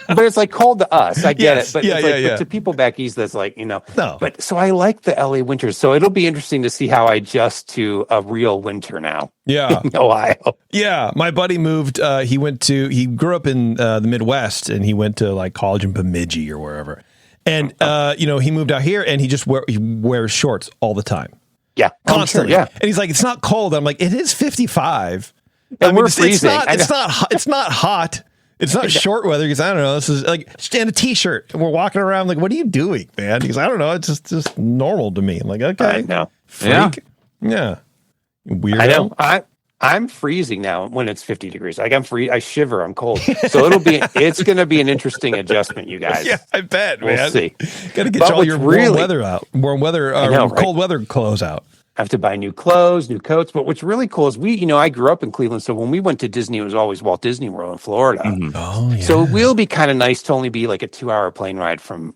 But it's like cold to us. I get it. But, but to people back east, that's like, No. But so I like the LA winters. So it'll be interesting to see how I adjust to a real winter now.
Yeah.
in Ohio.
Yeah. My buddy moved. He grew up in the Midwest, and he went to like college in Bemidji or wherever. And, he moved out here, and he wears shorts all the time.
Yeah.
Constantly.
Sure, yeah.
And he's like, it's not cold. I'm like, it is 55.
And we're freezing.
It's not hot. It's not short weather because I don't know. This is like stand a t-shirt and we're walking around like, what are you doing, man? Because I don't know. It's just normal to me. I'm like, okay,
I know.
freak, yeah, weirdo.
I know. I'm freezing now when it's 50 degrees. Like I'm free. I shiver. I'm cold. So it's going to be an interesting adjustment, you guys.
Yeah, I bet.
We'll
man.
see.
Got to get all your warm weather out. Warm weather, cold weather clothes out.
I have to buy new clothes, new coats. But what's really cool is I grew up in Cleveland. So when we went to Disney, it was always Walt Disney World in Florida.
Mm-hmm.
Oh, yeah.
So it will be kind of nice to only be like a 2-hour plane ride from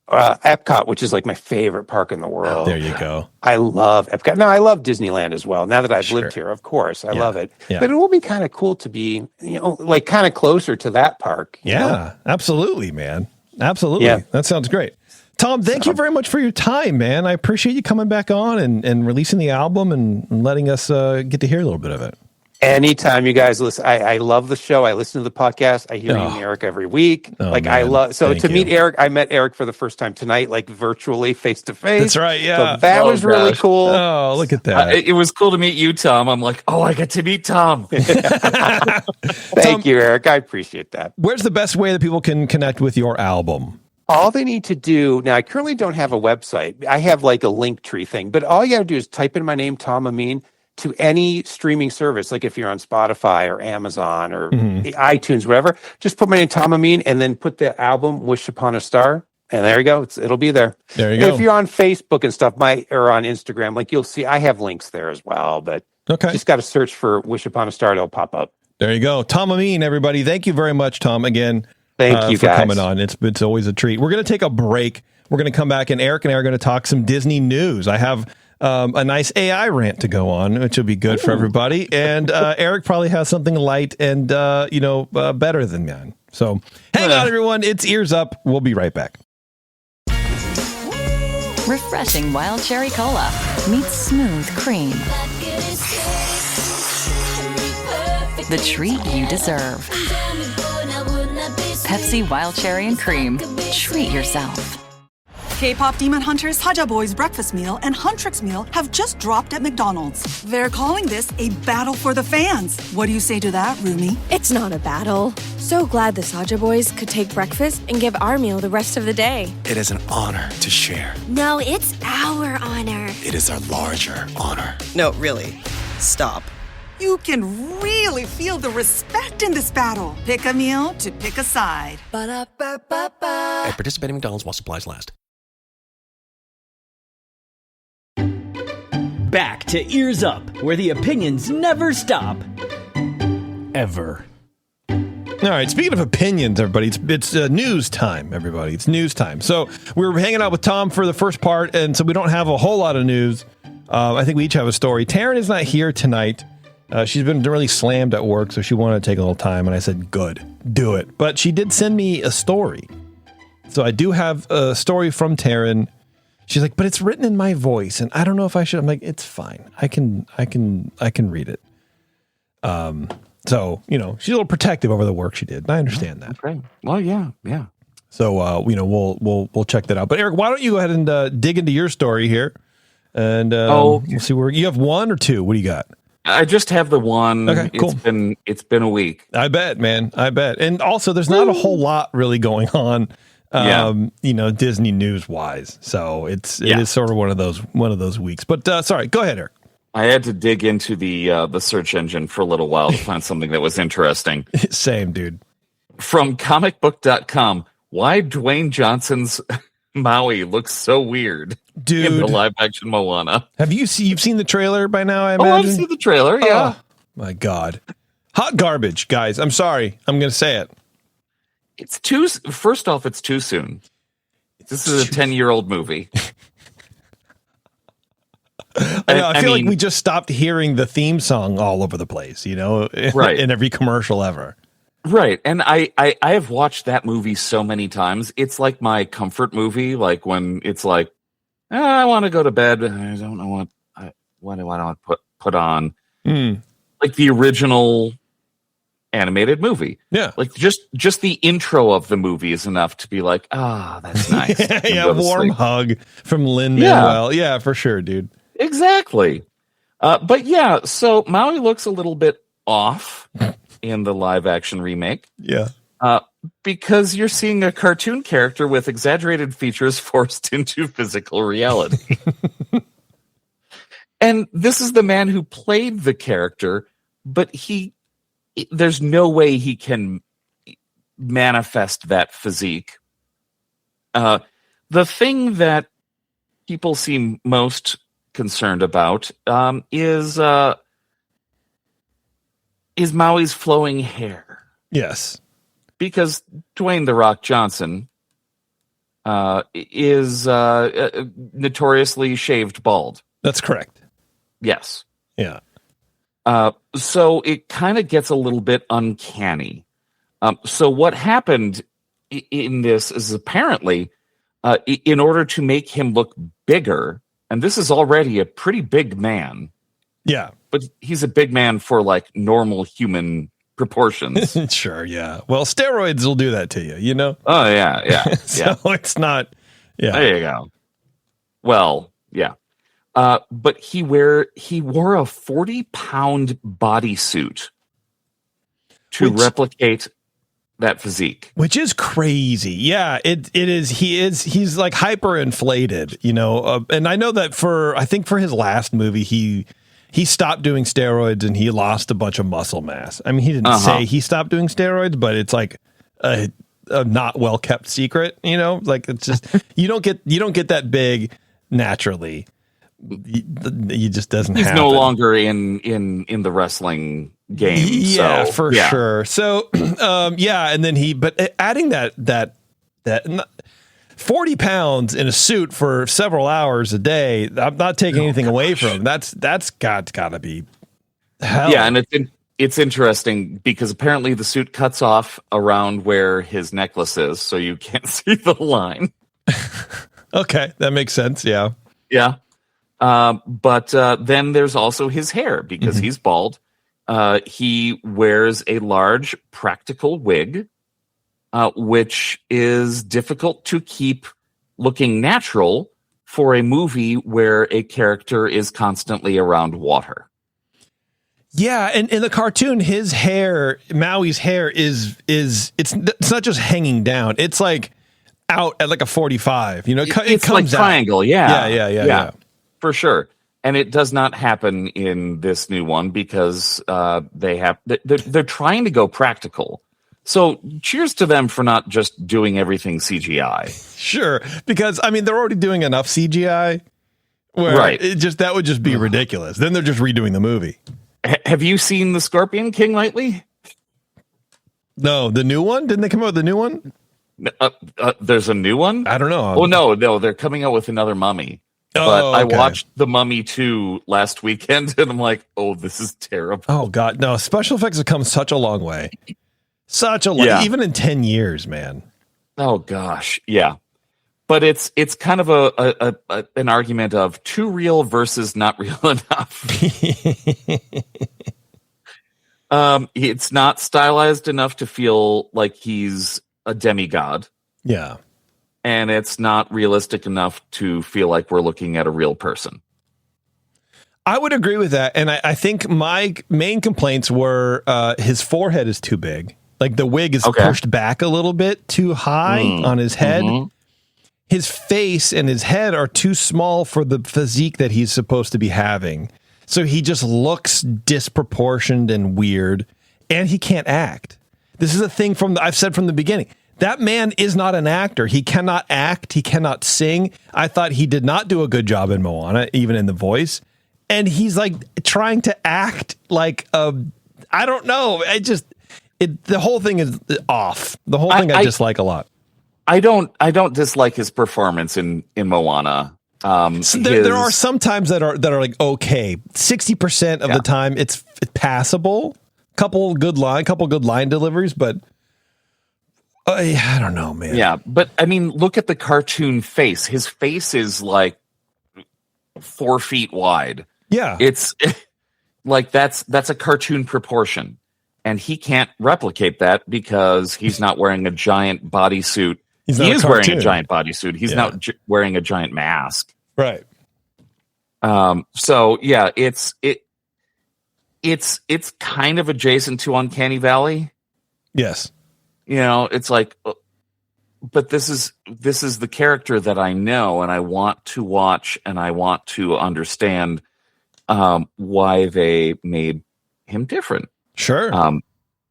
Epcot, which is like my favorite park in the world.
There you go.
I love Epcot. Now, I love Disneyland as well. Now that I've lived here, of course, I love it.
Yeah.
But it will be kind of cool to be, like kind of closer to that park. you know?
Absolutely, man. Absolutely.
Yeah.
That sounds great. Tom, thank you very much for your time, man. I appreciate you coming back on and releasing the album and letting us get to hear a little bit of it.
Anytime you guys listen, I love the show. I listen to the podcast. I hear you and Eric every week. I love. So to meet Eric, I met Eric for the first time tonight, like virtually face to face.
That's right. Yeah.
So that was really cool.
Oh, look at that.
It was cool to meet you, Tom. I'm like, I get to meet Tom.
Thank you, Eric. I appreciate that.
Where's the best way that people can connect with your album?
All they need to do now, I currently don't have a website. I have like a link tree thing, but all you got to do is type in my name, Tom Ameen, to any streaming service. Like if you're on Spotify or Amazon or iTunes, whatever, just put my name, Tom Ameen, and then put the album Wish Upon a Star. And there you go. It'll be there.
There you
go.
go.
If you're on Facebook and stuff, or on Instagram, like you'll see, I have links there as well. But just got to search for Wish Upon a Star. It'll pop up.
There you go. Tom Ameen, everybody. Thank you very much, Tom, again.
Thank you
for
guys.
coming on. It's always a treat. We're going to take a break. We're going to come back, and Eric and I are going to talk some Disney news. I have a nice AI rant to go on, which will be good for everybody. And Eric probably has something light and better than mine. So hang on, everyone. It's Ears Up. We'll be right back.
Refreshing wild cherry cola meets smooth cream. The treat you deserve. Pepsi Wild Cherry and Cream. Treat yourself.
K-pop Demon Hunters, Haja Boys breakfast meal and Huntrix meal have just dropped at McDonald's. They're calling this a battle for the fans. What do you say to that, Rumi?
It's not a battle. So glad the Saja Boys could take breakfast and give our meal the rest of the day.
It is an honor to share.
No, it's our honor.
It is our larger honor.
No, really. Stop.
You can really feel the respect in this battle. Pick a meal to pick a side.
Ba-da-ba-ba-ba. At participating McDonald's while supplies last.
Back to Ears Up, where the opinions never stop. Ever.
All right, speaking of opinions, everybody, it's news time, everybody. It's news time. So we were hanging out with Tom for the first part, and so we don't have a whole lot of news. I think we each have a story. Taryn is not here tonight. She's been really slammed at work, so she wanted to take a little time, and I said, good, do it. But she did send me a story. So I do have a story from Taryn. She's like, but it's written in my voice, and I don't know if I should. I'm like, it's fine. I can read it. So, she's a little protective over the work she did. And I understand that.
Okay. Well, yeah.
So, we'll check that out. But Eric, why don't you go ahead and dig into your story here, and we'll see where you have one or two. What do you got?
I just have the one.
Okay, cool.
It's been a week.
I bet, man. I bet. And also, there's not a whole lot really going on. Disney news wise. So it is sort of one of those weeks. But sorry, go ahead, Eric.
I had to dig into the search engine for a little while to find something that was interesting.
Same, dude.
From comicbook.com, why Dwayne Johnson's Maui looks so weird,
dude,
in the live action Moana.
You've seen the trailer by now, I imagine?
I've seen the trailer, yeah.
Oh, my God. Hot garbage, guys. I'm sorry. I'm going to say it.
First off, it's too soon. This is a 10-year-old movie.
I feel like we just stopped hearing the theme song all over the place,
right.
in every commercial ever.
Right. And I have watched that movie so many times. It's like my comfort movie, like when it's like, I want to go to bed. I don't know what I want to put on. like the original animated movie.
Yeah.
Like just the intro of the movie is enough to be like, that's nice.
Warm hug from Lin-Manuel. Yeah, for sure, dude.
Exactly. But yeah, so Maui looks a little bit off in the live action remake.
Yeah.
Because you're seeing a cartoon character with exaggerated features forced into physical reality. And this is the man who played the character, but there's no way he can manifest that physique. The thing that people seem most concerned about is Maui's flowing hair.
Yes.
Because Dwayne "The Rock" Johnson is notoriously shaved bald.
That's correct.
Yes.
Yeah.
So it kind of gets a little bit uncanny. So what happened in this is apparently in order to make him look bigger, and this is already a pretty big man.
Yeah.
But he's a big man for like normal human proportions.
Sure, yeah. Well, steroids will do that to you, you know?
Oh, yeah.
So it's not... Yeah.
There you go. Well, yeah. But he wore a 40-pound bodysuit to replicate that physique,
which is crazy. Yeah, it is. He's like hyperinflated, you know. And I know that I think for his last movie, he stopped doing steroids and he lost a bunch of muscle mass. I mean, he didn't say he stopped doing steroids, but it's like a not well kept secret, you know. Like it's just you don't get that big naturally. He just doesn't.
He's
happen.
No longer in the wrestling game.
Yeah,
so,
for sure. So, and then but adding that 40 pounds in a suit for several hours a day. I'm not taking anything away from him. That's gotta be hell.
Yeah, and it's interesting because apparently the suit cuts off around where his necklace is, so you can't see the line.
Okay, that makes sense. Yeah.
Yeah. But then there's also his hair because he's bald. He wears a large practical wig, which is difficult to keep looking natural for a movie where a character is constantly around water.
Yeah, and in the cartoon, his hair, Maui's hair it's not just hanging down. It's like out at like a 45. You know, it
it's
comes
like triangle.
out. Yeah.
For sure. And it does not happen in this new one because they're trying to go practical. So cheers to them for not just doing everything CGI.
Sure, because I mean they're already doing enough CGI.
Right.
That would just be ridiculous. Then they're just redoing the movie.
Have you seen The Scorpion King lately?
No, the new one? Didn't they come out with the new one?
There's a new one?
I don't know.
Oh no, they're coming out with another Mummy. But I watched The Mummy 2 last weekend, and I'm like, oh, this is terrible.
Oh, God. No, special effects have come such a long way. Even in 10 years, man.
Oh, gosh. Yeah. But it's kind of an argument of too real versus not real enough. It's not stylized enough to feel like he's a demigod.
Yeah.
And it's not realistic enough to feel like we're looking at a real person.
I would agree with that. And I think my main complaints were his forehead is too big. Like the wig is pushed back a little bit too high on his head. Mm-hmm. His face and his head are too small for the physique that he's supposed to be having. So he just looks disproportioned and weird. And he can't act. This is a thing I've said from the beginning. That man is not an actor. He cannot act. He cannot sing. I thought he did not do a good job in Moana, even in the voice. And he's like trying to act like I don't know. The whole thing is off. The whole thing I dislike a lot.
I don't dislike his performance in Moana.
There are some times that are like okay. 60% of the time it's passable. Couple good line deliveries, but. I don't know, man.
Yeah, but I mean, look at the cartoon face. His face is like 4 feet wide.
Yeah,
like that's a cartoon proportion, and he can't replicate that because he's not wearing a giant bodysuit. He is wearing a giant bodysuit. He's not wearing a giant mask.
Right.
So yeah, it's kind of adjacent to Uncanny Valley.
Yes.
You know, it's like, but this is the character that I know, and I want to watch, and I want to understand why they made him different.
Sure.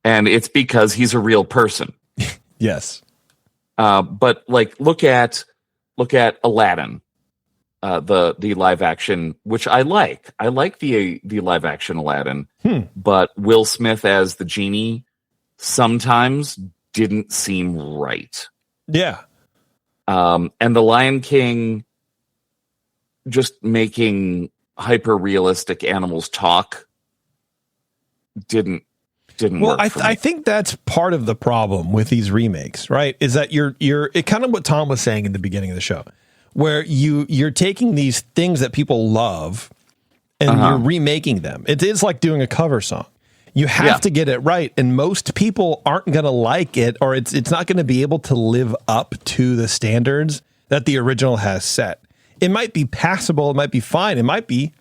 And it's because he's a real person.
Yes.
But like, look at Aladdin, the live action, which I like. I like the live action Aladdin, but Will Smith as the genie sometimes didn't seem right.
Yeah.
And the Lion King, just making hyper realistic animals talk didn't
well,
work.
I think that's part of the problem with these remakes, right? Is that you're it kind of what Tom was saying in the beginning of the show, where you're taking these things that people love and you're remaking them. It is like doing a cover song. You have to get it right, and most people aren't going to like it, or it's not going to be able to live up to the standards that the original has set. It might be passable, it might be fine, it might be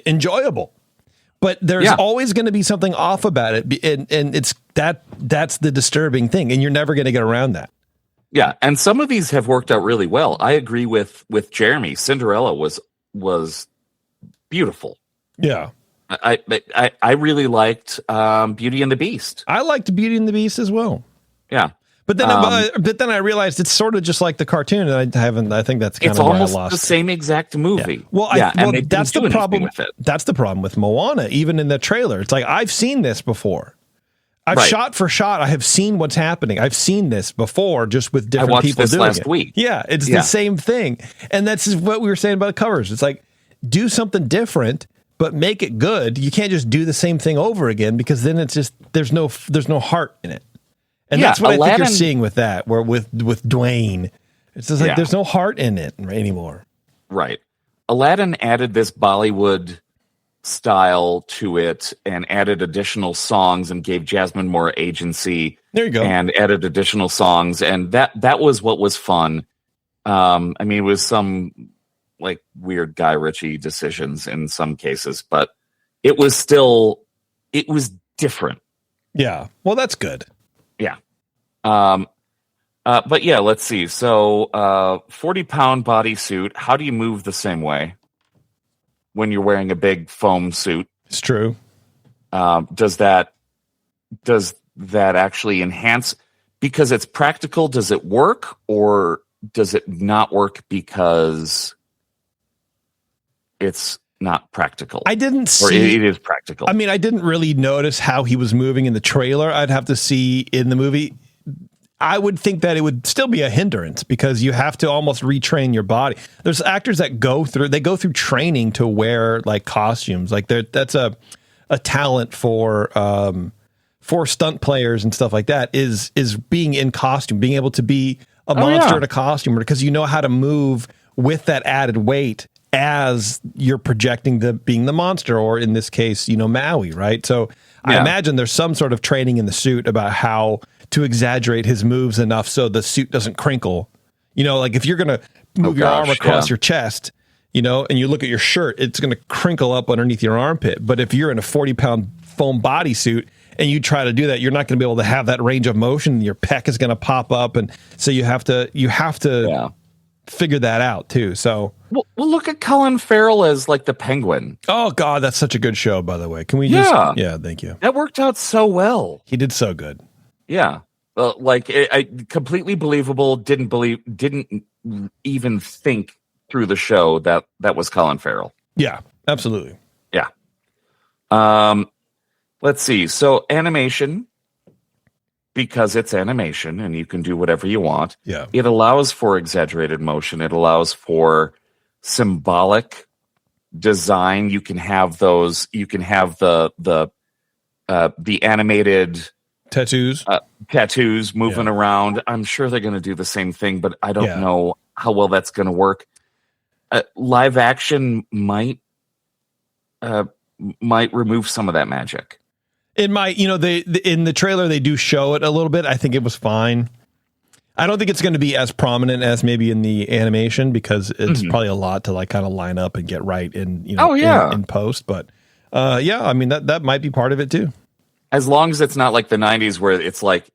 enjoyable. But there's always going to be something off about it, and it's that's the disturbing thing, and you're never going to get around that.
Yeah, and some of these have worked out really well. I agree with Jeremy. Cinderella was beautiful.
Yeah,
I really liked Beauty and the Beast.
I liked Beauty and the Beast as well.
Yeah,
but then I realized it's sort of just like the cartoon, and I think that's kind
it's
of why I
almost
lost
the same exact movie.
Yeah. Well,
and
that's the problem
with it.
That's the problem with Moana. Even in the trailer, it's like, I've seen this before. I've shot for shot. I have seen what's happening. I've seen this before, just with different people doing it.
last week.
Yeah, it's the same thing, and that's what we were saying about covers. It's like, do something different, but make it good. You can't just do the same thing over again, because then it's just there's no heart in it. And that's what I think you're seeing with that, where with Dwayne, it's just like there's no heart in it anymore.
Right. Aladdin added this Bollywood style to it and added additional songs and gave Jasmine more agency.
There you go.
And added additional songs, and that was what was fun. I mean, it was some like weird Guy Ritchie decisions in some cases, but it was different.
Yeah. Well, that's good.
Yeah. But yeah, let's see. So, 40-pound bodysuit. How do you move the same way when you're wearing a big foam suit?
It's true.
Does that actually enhance because it's practical? Does it work, or does it not work because it's not practical?
I didn't see.
Or it is practical.
I mean, I didn't really notice how he was moving in the trailer. I'd have to see in the movie. I would think that it would still be a hindrance, because you have to almost retrain your body. There's actors that go through training to wear like costumes. Like that's a talent for stunt players and stuff like that is being in costume, being able to be a monster in a costume, because you know how to move with that added weight as you're projecting being the monster, or in this case, Maui, right? So I imagine there's some sort of training in the suit about how to exaggerate his moves enough so the suit doesn't crinkle. Like if you're going to move your arm across your chest, and you look at your shirt, it's going to crinkle up underneath your armpit. But if you're in a 40-pound foam bodysuit and you try to do that, you're not going to be able to have that range of motion. Your pec is going to pop up, and so you have to figure that out too. So
well, look at Colin Farrell as like the Penguin.
Oh God, that's such a good show, by the way. Can we just thank you.
That worked out so well.
He did so good.
Yeah. I completely believable. Didn't even think through the show that was Colin Farrell.
Yeah, absolutely.
Yeah. Let's see. So animation, because it's animation and you can do whatever you want.
Yeah.
It allows for exaggerated motion. It allows for symbolic design. You can have those. You can have the animated tattoos moving around. I'm sure they're going to do the same thing, but I don't know how well that's going to work. Live action might might remove some of that magic.
It might, in the trailer they do show it a little bit. I think it was fine. I don't think it's going to be as prominent as maybe in the animation because it's probably a lot to like kind of line up and get right in in post. But I mean that might be part of it too.
As long as it's not like the 90s where it's like,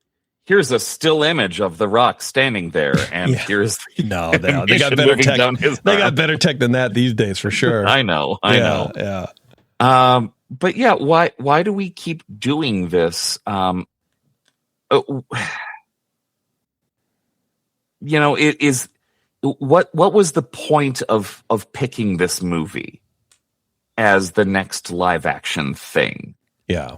here's a still image of The Rock standing there, and here's
they got better tech. They got better tech than that these days for sure.
I know.
Yeah.
But yeah, why do we keep doing this? It is what was the point of picking this movie as the next live action thing?
Yeah,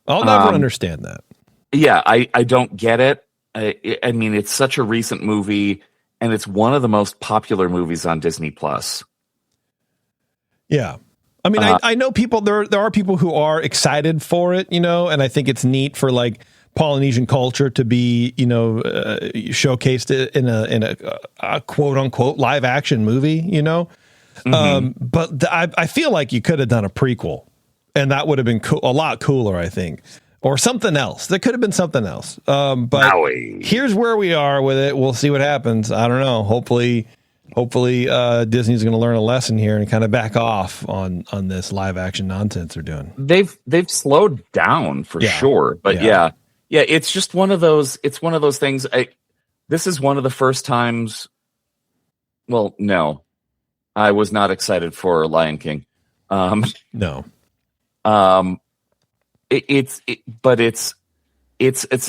I'll never understand that.
Yeah, I don't get it. I mean, it's such a recent movie, and it's one of the most popular movies on Disney Plus.
Yeah. I mean, I know people, there are people who are excited for it, and I think it's neat for like Polynesian culture to be, showcased in a quote unquote live action movie, but I feel like you could have done a prequel and that would have been a lot cooler, I think, or something else. There could have been something else. But here's where we are with it. We'll see what happens. I don't know. Hopefully Disney's going to learn a lesson here and kind of back off on this live action nonsense they're doing.
They've slowed down for sure, but yeah, it's just one of those. It's one of those things. This is one of the first times. Well, no, I was not excited for Lion King.
No.
It's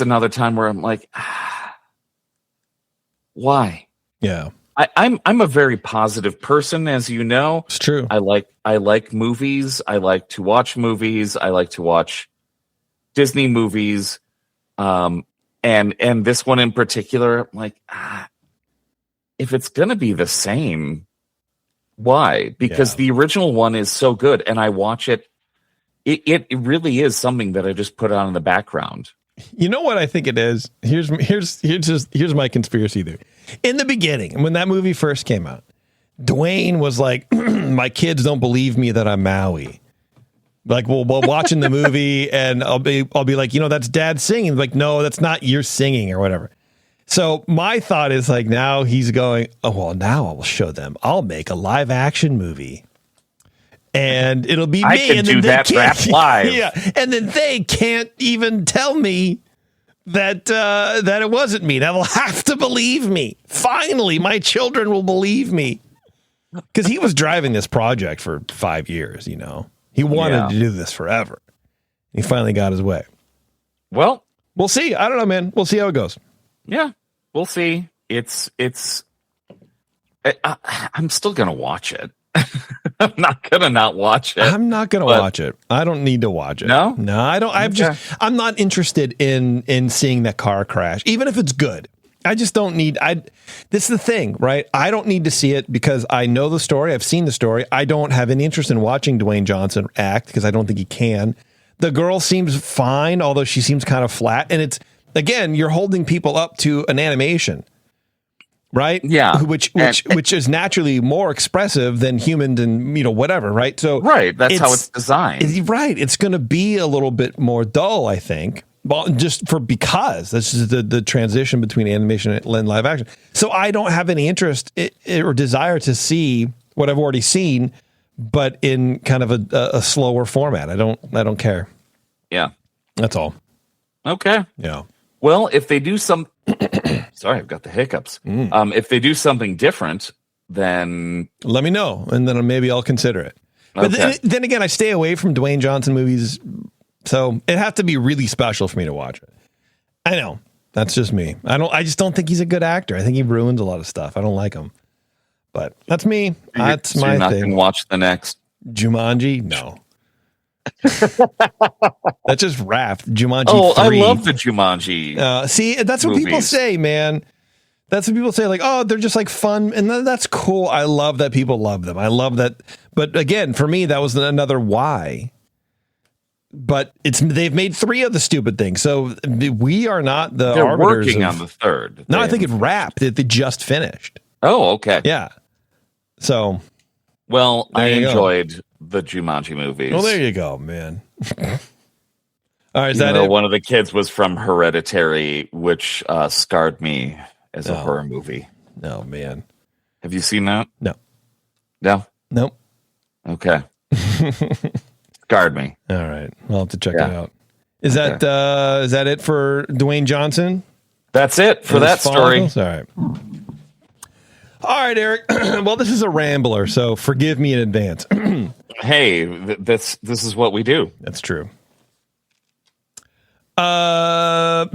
another time where I'm like, why?
Yeah.
I'm a very positive person, as you know.
It's true.
I like movies. I like to watch movies. I like to watch Disney movies. And this one in particular, I'm like, if it's gonna be the same, why? Because the original one is so good, and I watch it. It really is something that I just put on in the background.
You know what I think it is? Here's my conspiracy theory. In the beginning, when that movie first came out, Dwayne was like, my kids don't believe me that I'm Maui. Like, well, while watching the movie, and I'll be like, that's Dad singing. Like, no, that's not your singing or whatever. So my thought is like, now he's going, oh, well, now I'll show them. I'll make a live action movie. And it'll be me.
I can
and
do that rap live.
Yeah, and then they can't even tell me that it wasn't me. They'll have to believe me. Finally, my children will believe me. Because he was driving this project for 5 years, He wanted to do this forever. He finally got his way.
Well,
we'll see. I don't know, man. We'll see how it goes.
Yeah, we'll see. I'm still going to watch it. I'm not going to not watch it.
I'm not going to watch it. I don't need to watch it.
No,
I don't. I'm not interested in seeing that car crash, even if it's good. I just don't need. This is the thing, right? I don't need to see it because I know the story. I've seen the story. I don't have any interest in watching Dwayne Johnson act because I don't think he can. The girl seems fine, although she seems kind of flat. And it's, again, you're holding people up to an animation. Right?
Yeah.
Which is naturally more expressive than humans and, whatever. Right. So,
right. That's how it's designed.
Right. It's going to be a little bit more dull, I think. Well, because this is the transition between animation and live action. So I don't have any interest or desire to see what I've already seen, but in kind of a slower format. I don't care.
Yeah.
That's all.
Okay.
Yeah.
Well, if they do some, sorry, I've got the hiccups. If they do something different, then
let me know, and then maybe I'll consider it. But then again, I stay away from Dwayne Johnson movies, so it has to be really special for me to watch it. I know that's just me. I just don't think he's a good actor. I think he ruins a lot of stuff. I don't like him, but that's me. That's my
not
thing.
Gonna watch the next
Jumanji? No. That's just Raft. Jumanji 3.
I love the Jumanji.
See, that's what people say, man. That's what people say. Like, oh, they're just like fun, and that's cool. I love that people love them. I love that. But again, for me, that was another why. But they've made 3 of the stupid things, so we are not the.
They're
arbiters
working
of,
on the 3rd.
No, I think it's Wrapped. They just finished.
Oh, okay.
Yeah. So,
well, I enjoyed the Jumanji movies.
Well, there you go, man. All right, is
Even
that
though
it?
one of the kids was from Hereditary, which scarred me as a horror movie.
No, man.
Have you seen that?
No.
No?
Nope.
Okay. Scarred me.
All right. I'll have to check it out. Is that it for Dwayne Johnson?
That's it for that story.
All right. All right, Eric. Well, this is a rambler, so forgive me in advance.
Hey, this is what we do.
That's true. Back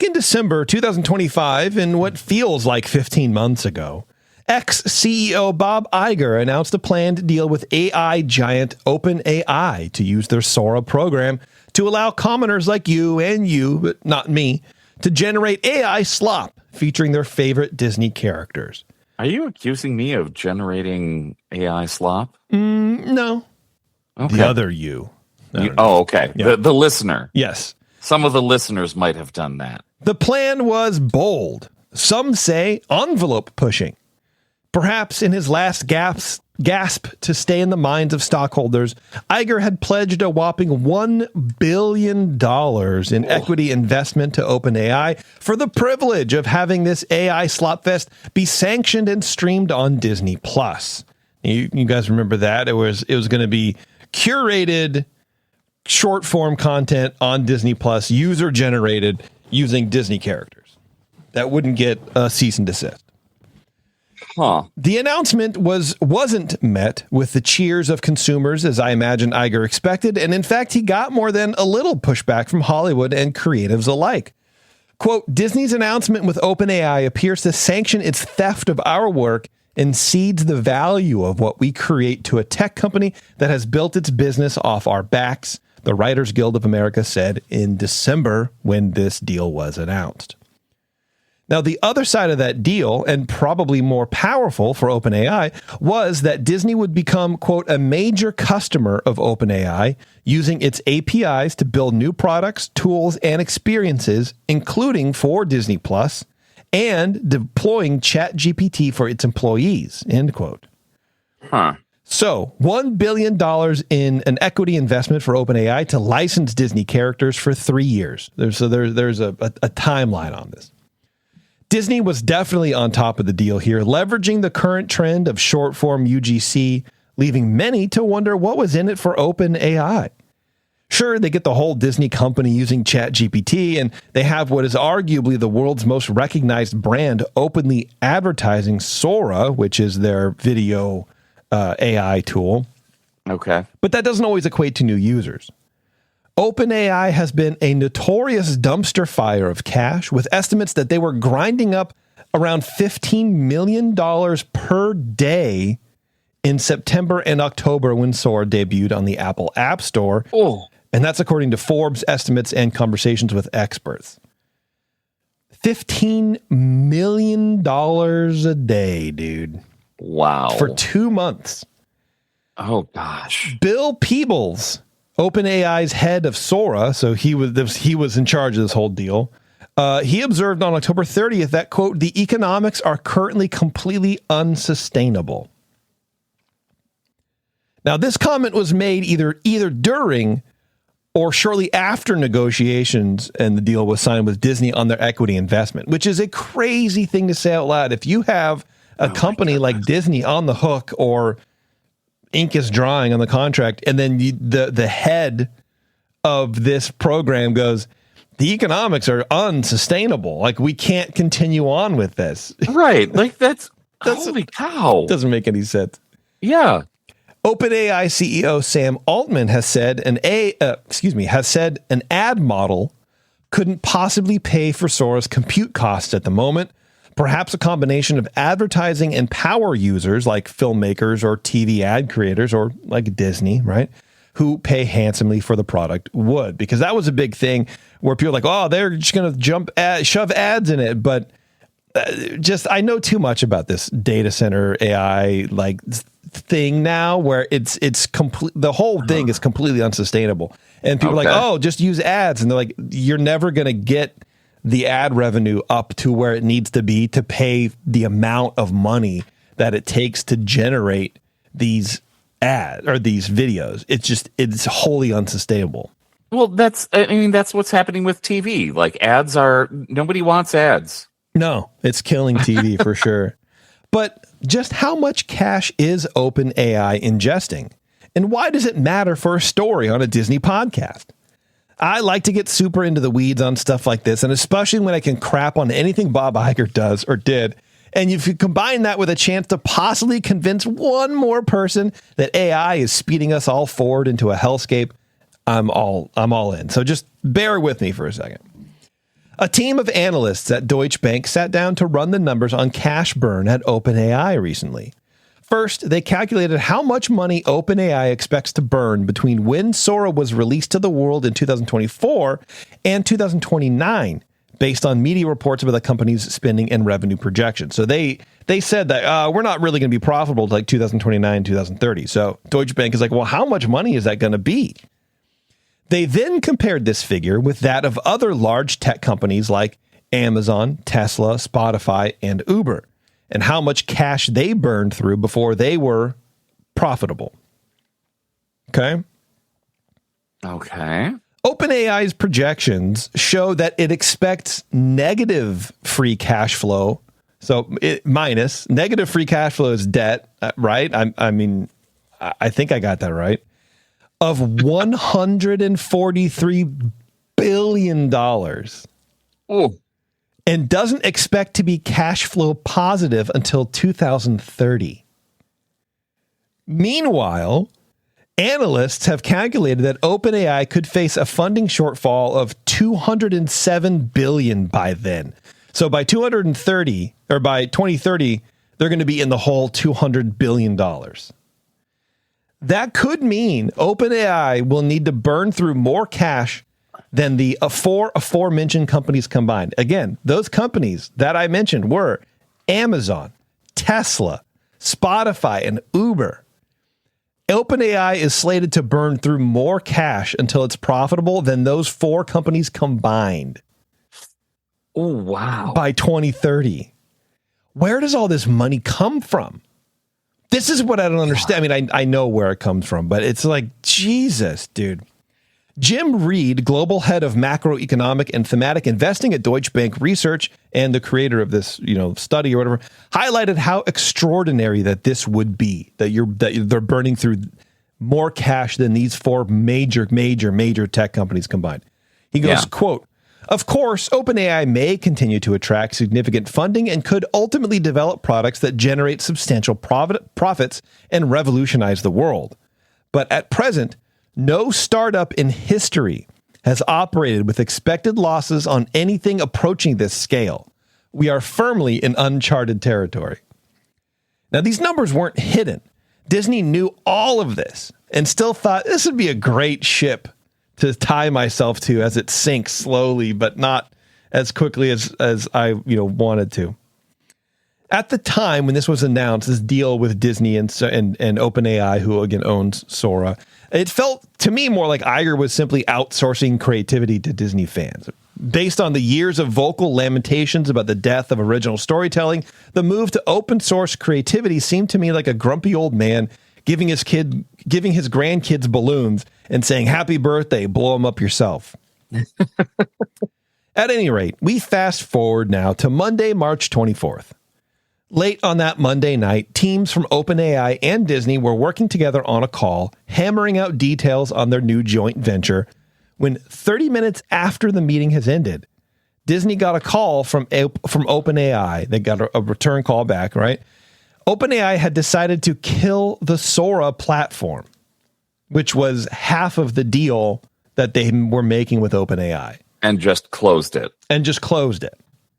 in December 2025, in what feels like 15 months ago, ex-CEO Bob Iger announced a planned deal with AI giant OpenAI to use their Sora program to allow commoners like you, but not me, to generate AI slop featuring their favorite Disney characters.
Are you accusing me of generating AI slop?
No.
Okay.
The other you.
Okay.
Yeah.
The listener.
Yes.
Some of the listeners might have done that.
The plan was bold. Some say envelope pushing. Perhaps in his last gasp to stay in the minds of stockholders, Iger had pledged a whopping $1 billion in equity investment to OpenAI for the privilege of having this AI slopfest be sanctioned and streamed on Disney+. You guys remember that? It was going to be curated short form content on Disney+, user generated using Disney characters that wouldn't get a cease and desist. The announcement wasn't met with the cheers of consumers, as I imagine Iger expected, and in fact, he got more than a little pushback from Hollywood and creatives alike. Quote, Disney's announcement with OpenAI appears to sanction its theft of our work and cedes the value of what we create to a tech company that has built its business off our backs, the Writers Guild of America said in December when this deal was announced. Now, the other side of that deal, and probably more powerful for OpenAI, was that Disney would become, quote, a major customer of OpenAI, using its APIs to build new products, tools, and experiences, including for Disney Plus, and deploying ChatGPT for its employees, end quote. So, $1 billion in an equity investment for OpenAI to license Disney characters for 3 years. There's a timeline on this. Disney was definitely on top of the deal here, leveraging the current trend of short-form UGC, leaving many to wonder what was in it for OpenAI. Sure, they get the whole Disney company using ChatGPT, and they have what is arguably the world's most recognized brand openly advertising Sora, which is their video AI tool.
Okay.
But that doesn't always equate to new users. OpenAI has been a notorious dumpster fire of cash, with estimates that they were grinding up around $15 million per day in September and October when Sora debuted on the Apple App Store. And that's according to Forbes estimates and conversations with experts. $15 million a day, dude.
Wow.
For 2 months.
Oh, gosh.
Bill Peebles, OpenAI's head of Sora, so he was in charge of this whole deal. He observed on October 30th that, quote, the economics are currently completely unsustainable. Now, this comment was made either during or shortly after negotiations and the deal was signed with Disney on their equity investment, which is a crazy thing to say out loud. If you have a company like Disney on the hook, or ink is drying on the contract, and then the head of this program goes, the economics are unsustainable. Like, we can't continue on with this.
Right. Like, that's holy cow.
Doesn't make any sense.
Yeah.
OpenAI CEO Sam Altman has said an ad model couldn't possibly pay for Sora's compute costs at the moment. Perhaps a combination of advertising and power users like filmmakers or TV ad creators or like Disney, right, who pay handsomely for the product would, because that was a big thing where people are like, oh, they're just going to shove ads in it. But I know too much about this data center AI like thing now, where it's complete. The whole thing is completely unsustainable, and people are like, oh, just use ads, and they're like, you're never going to get the ad revenue up to where it needs to be to pay the amount of money that it takes to generate these these videos. It's wholly unsustainable.
Well, that's what's happening with TV. Like nobody wants ads.
No, it's killing TV for sure. But just how much cash is OpenAI ingesting? And why does it matter for a story on a Disney podcast? I like to get super into the weeds on stuff like this, and especially when I can crap on anything Bob Iger does or did. And if you combine that with a chance to possibly convince one more person that AI is speeding us all forward into a hellscape, I'm all in. So just bear with me for a second. A team of analysts at Deutsche Bank sat down to run the numbers on cash burn at OpenAI recently. First, they calculated how much money OpenAI expects to burn between when Sora was released to the world in 2024 and 2029, based on media reports about the company's spending and revenue projections. So they said that we're not really going to be profitable till like 2029, 2030. So Deutsche Bank is like, well, how much money is that going to be? They then compared this figure with that of other large tech companies like Amazon, Tesla, Spotify, and Uber, and how much cash they burned through before they were profitable. Okay. OpenAI's projections show that it expects negative free cash flow. So minus negative free cash flow is debt, right? I think I got that right. Of $143 billion.
Oh.
And doesn't expect to be cash flow positive until 2030. Meanwhile, analysts have calculated that OpenAI could face a funding shortfall of $207 billion by then. So by 2030, they're going to be in the hole $200 billion. That could mean OpenAI will need to burn through more cash than the four aforementioned companies combined. Again, those companies that I mentioned were Amazon, Tesla, Spotify, and Uber. OpenAI is slated to burn through more cash until it's profitable than those four companies combined.
Oh, wow.
By 2030. Where does all this money come from? This is what I don't understand. I mean, I know where it comes from, but it's like, Jesus, dude. Jim Reed, global head of macroeconomic and thematic investing at Deutsche Bank Research and the creator of this, study or whatever, highlighted how extraordinary that this would be, that they're burning through more cash than these four major tech companies combined. He goes, quote, "Of course, OpenAI may continue to attract significant funding and could ultimately develop products that generate substantial profits and revolutionize the world. But at present, no startup in history has operated with expected losses on anything approaching this scale. We are firmly in uncharted territory." Now, these numbers weren't hidden. Disney knew all of this and still thought this would be a great ship to tie myself to as it sinks slowly, but not as quickly as I wanted to. At the time when this was announced, this deal with Disney and OpenAI, who again owns Sora, it felt to me more like Iger was simply outsourcing creativity to Disney fans. Based on the years of vocal lamentations about the death of original storytelling, the move to open source creativity seemed to me like a grumpy old man giving his grandkids balloons and saying, "Happy birthday, blow them up yourself." At any rate, we fast forward now to Monday, March 24th. Late on that Monday night, teams from OpenAI and Disney were working together on a call, hammering out details on their new joint venture, when 30 minutes after the meeting has ended, Disney got a call from OpenAI. They got a return call back, right? OpenAI had decided to kill the Sora platform, which was half of the deal that they were making with OpenAI.
And just closed it.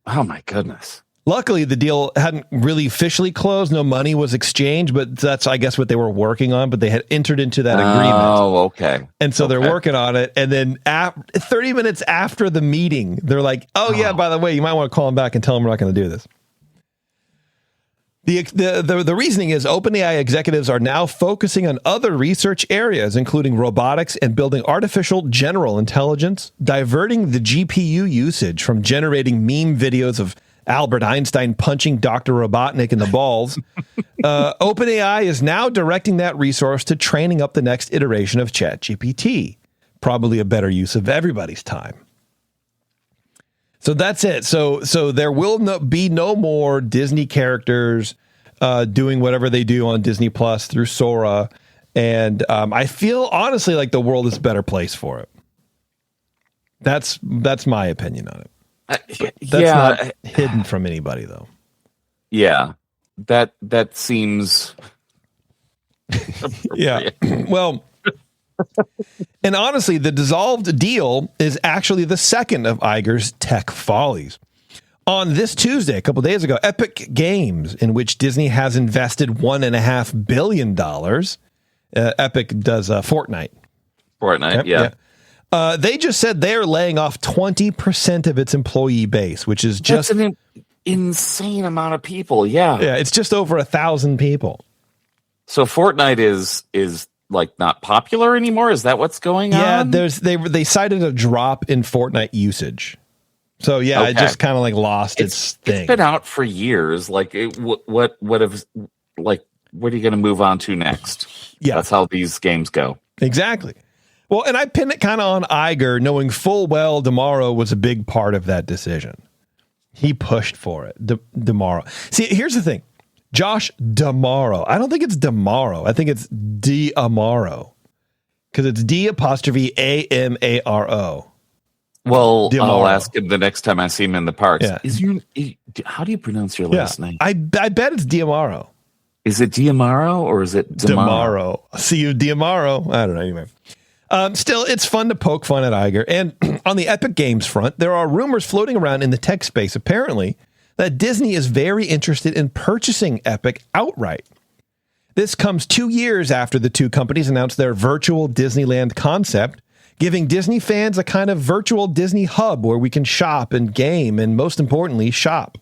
Oh,
my goodness.
Luckily, the deal hadn't really officially closed. No money was exchanged, but that's, I guess, what they were working on. But they had entered into that agreement.
Oh, okay.
And so they're working on it. And then 30 minutes after the meeting, they're like, yeah, by the way, you might want to call them back and tell them we're not going to do this. The reasoning is OpenAI executives are now focusing on other research areas, including robotics and building artificial general intelligence, diverting the GPU usage from generating meme videos of Albert Einstein punching Dr. Robotnik in the balls. OpenAI is now directing that resource to training up the next iteration of ChatGPT. Probably a better use of everybody's time. So that's it. So there will be no more Disney characters doing whatever they do on Disney Plus through Sora. And I feel honestly like the world is a better place for it. That's my opinion on it. That's not hidden from anybody, though.
Yeah, that seems.
Yeah. Well, and honestly, the dissolved deal is actually the second of Iger's tech follies. On this Tuesday, a couple days ago, Epic Games, in which Disney has invested $1.5 billion. Epic does Fortnite.
Fortnite, yeah.
They just said they're laying off 20% of its employee base, which is just
an insane amount of people. Yeah,
it's just over 1,000 people.
So Fortnite is like not popular anymore. Is that what's going on?
Yeah, they cited a drop in Fortnite usage. So yeah, it just kind of like lost its thing.
It's been out for years. Like what are you going to move on to next?
Yeah,
that's how these games go.
Exactly. Well, and I pin it kind of on Iger, knowing full well DeMauro was a big part of that decision. He pushed for it. DeMauro. See, here's the thing. Josh DeMauro. I don't think it's DeMauro. I think it's DeMauro. Because it's D''AMARO.
Well,
DeMauro.
I'll ask him the next time I see him in the parks.
Yeah.
How do you pronounce your last name?
I bet it's DeMauro.
Is it Diamaro or is it
DeMauro? See you, DeMauro. I don't know. Anyway. Still, it's fun to poke fun at Iger. And on the Epic Games front, there are rumors floating around in the tech space, apparently, that Disney is very interested in purchasing Epic outright. This comes 2 years after the two companies announced their virtual Disneyland concept, giving Disney fans a kind of virtual Disney hub where we can shop and game and, most importantly, shop.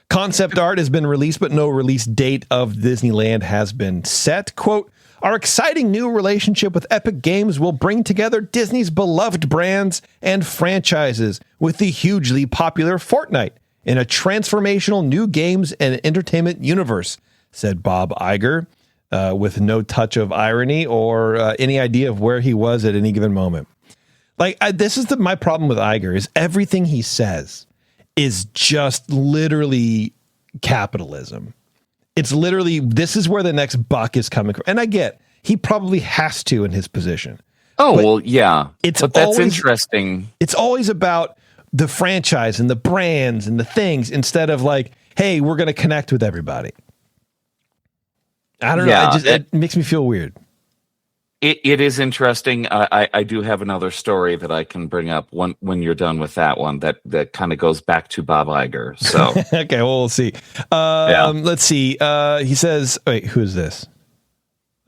Concept art has been released, but no release date of Disneyland has been set. Quote, our exciting new relationship with Epic Games will bring together Disney's beloved brands and franchises with the hugely popular Fortnite in a transformational new games and entertainment universe, said Bob Iger, with no touch of irony or any idea of where he was at any given moment. This is my problem with Iger is everything he says is just literally capitalism. It's literally, this is where the next buck is coming from. And I get, he probably has to in his position.
Oh, well, yeah. But that's
always
interesting.
It's always about the franchise and the brands and the things instead of like, hey, we're going to connect with everybody. I don't know. It makes me feel weird.
It is interesting. I do have another story that I can bring up when you're done with that one that kind of goes back to Bob Iger. So
okay, well, we'll see. Let's see. He says, wait, who is this?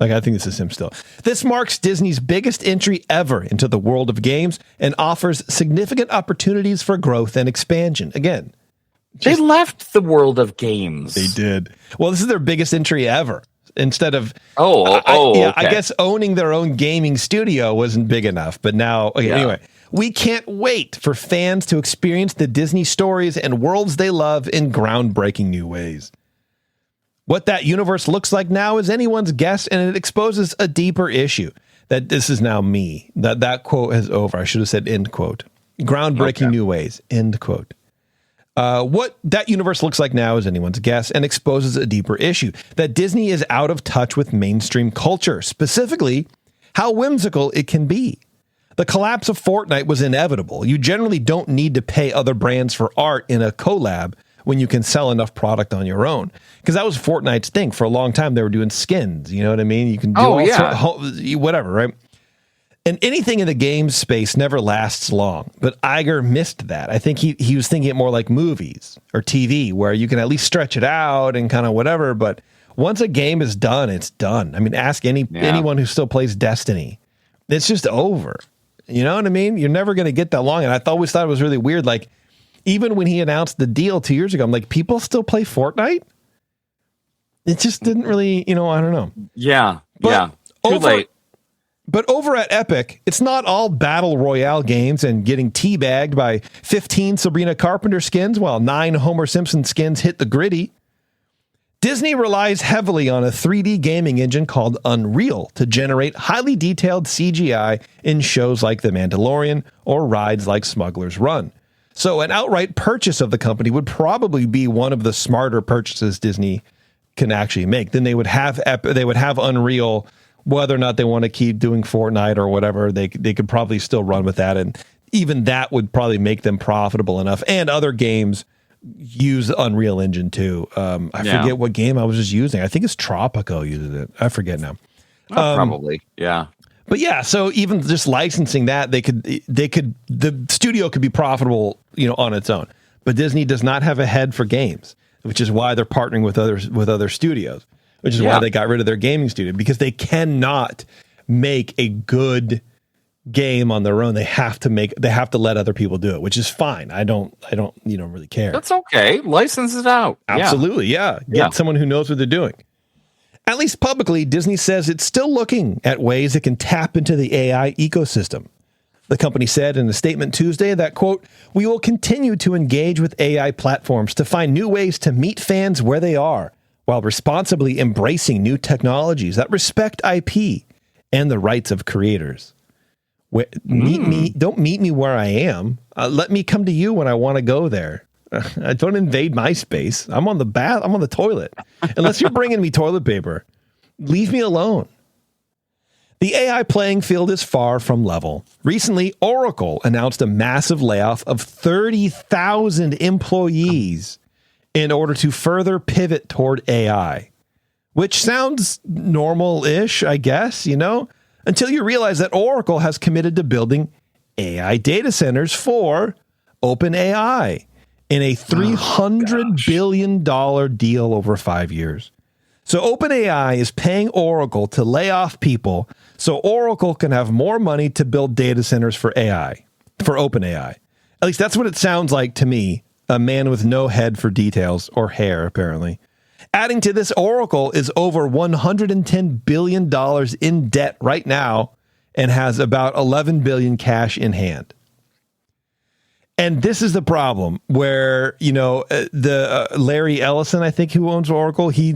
I think this is him still. This marks Disney's biggest entry ever into the world of games and offers significant opportunities for growth and expansion. Again,
they left the world of games.
They did. Well, this is their biggest entry ever. Instead of
okay.
I guess owning their own gaming studio wasn't big enough, but now anyway, we can't wait for fans to experience the Disney stories and worlds they love in groundbreaking new ways. What that universe looks like now is anyone's guess, and it exposes a deeper issue. That this is now me. That quote is over. I should have said end quote. Groundbreaking new ways. End quote. What that universe looks like now is anyone's guess and exposes a deeper issue, that Disney is out of touch with mainstream culture, specifically how whimsical it can be. The collapse of Fortnite was inevitable. You generally don't need to pay other brands for art in a collab when you can sell enough product on your own. Because that was Fortnite's thing. For a long time, they were doing skins. You know what I mean? You can do whatever, right? And anything in the game space never lasts long. But Iger missed that. I think he was thinking it more like movies or TV, where you can at least stretch it out and kind of whatever. But once a game is done, it's done. I mean, ask anyone who still plays Destiny. It's just over. You know what I mean? You're never going to get that long. And I always thought it was really weird. Like, even when he announced the deal 2 years ago, I'm like, people still play Fortnite? It just didn't really, I don't know.
Yeah. Too late.
But over at Epic, it's not all battle royale games and getting teabagged by 15 Sabrina Carpenter skins while 9 Homer Simpson skins hit the gritty. Disney relies heavily on a 3D gaming engine called Unreal to generate highly detailed CGI in shows like The Mandalorian or rides like Smuggler's Run. So an outright purchase of the company would probably be one of the smarter purchases Disney can actually make. Then they would have Unreal. Whether or not they want to keep doing Fortnite or whatever, they could probably still run with that. And even that would probably make them profitable enough. And other games use the Unreal Engine too. I forget what game I was just using. I think it's Tropico uses it. I forget now.
Probably. Yeah.
But yeah, so even just licensing that, the studio could be profitable, on its own. But Disney does not have a head for games, which is why they're partnering with other studios. Which is why they got rid of their gaming studio, because they cannot make a good game on their own. They have to let other people do it, which is fine. I don't really care.
That's okay. License it out.
Absolutely. Yeah. Get someone who knows what they're doing. At least publicly, Disney says it's still looking at ways it can tap into the AI ecosystem. The company said in a statement Tuesday that, quote, "We will continue to engage with AI platforms to find new ways to meet fans where they are, while responsibly embracing new technologies that respect IP and the rights of creators. Don't meet me where I am. Let me come to you when I want to go there. Don't invade my space. I'm on the toilet. Unless you're bringing me toilet paper, leave me alone." The AI playing field is far from level. Recently, Oracle announced a massive layoff of 30,000 employees in order to further pivot toward AI, which sounds normal-ish, I guess, until you realize that Oracle has committed to building AI data centers for OpenAI in a $300 billion deal over 5 years. So OpenAI is paying Oracle to lay off people so Oracle can have more money to build data centers for OpenAI. At least that's what it sounds like to me. A man with no head for details, or hair, apparently. Adding to this, Oracle is over $110 billion in debt right now and has about $11 billion cash in hand. And this is the problem where, the Larry Ellison, I think, who owns Oracle, he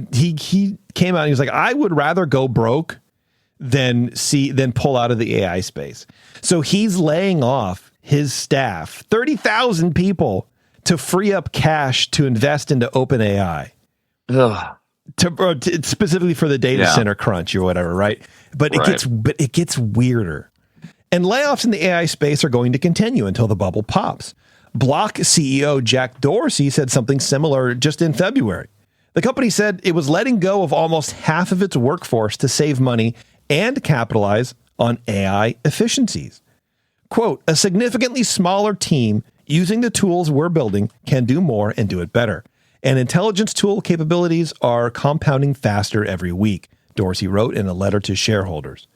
came out and he was like, I would rather go broke than pull out of the AI space. So he's laying off his staff, 30,000 people, to free up cash to invest into OpenAI, specifically for the data center crunch or whatever, right? But it gets weirder, and layoffs in the AI space are going to continue until the bubble pops. Block CEO Jack Dorsey said something similar just in February. The company said it was letting go of almost half of its workforce to save money and capitalize on AI efficiencies. Quote, "A significantly smaller team using the tools we're building can do more and do it better. And intelligence tool capabilities are compounding faster every week," Dorsey wrote in a letter to shareholders.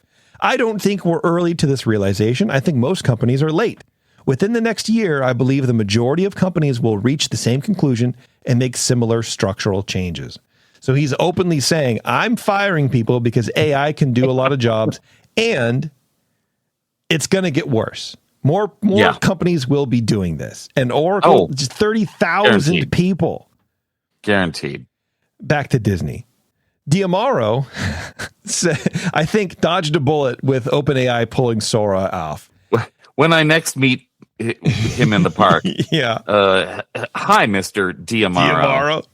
"I don't think we're early to this realization. I think most companies are late. Within the next year, I believe the majority of companies will reach the same conclusion and make similar structural changes." So he's openly saying, I'm firing people because AI can do a lot of jobs, and it's going to get worse. More companies will be doing this. And Oracle, just 30,000 people.
Guaranteed.
Back to Disney. Diamaro, I think, dodged a bullet with OpenAI pulling Sora off.
When I next meet him in the park. Hi, Mr. Diamaro.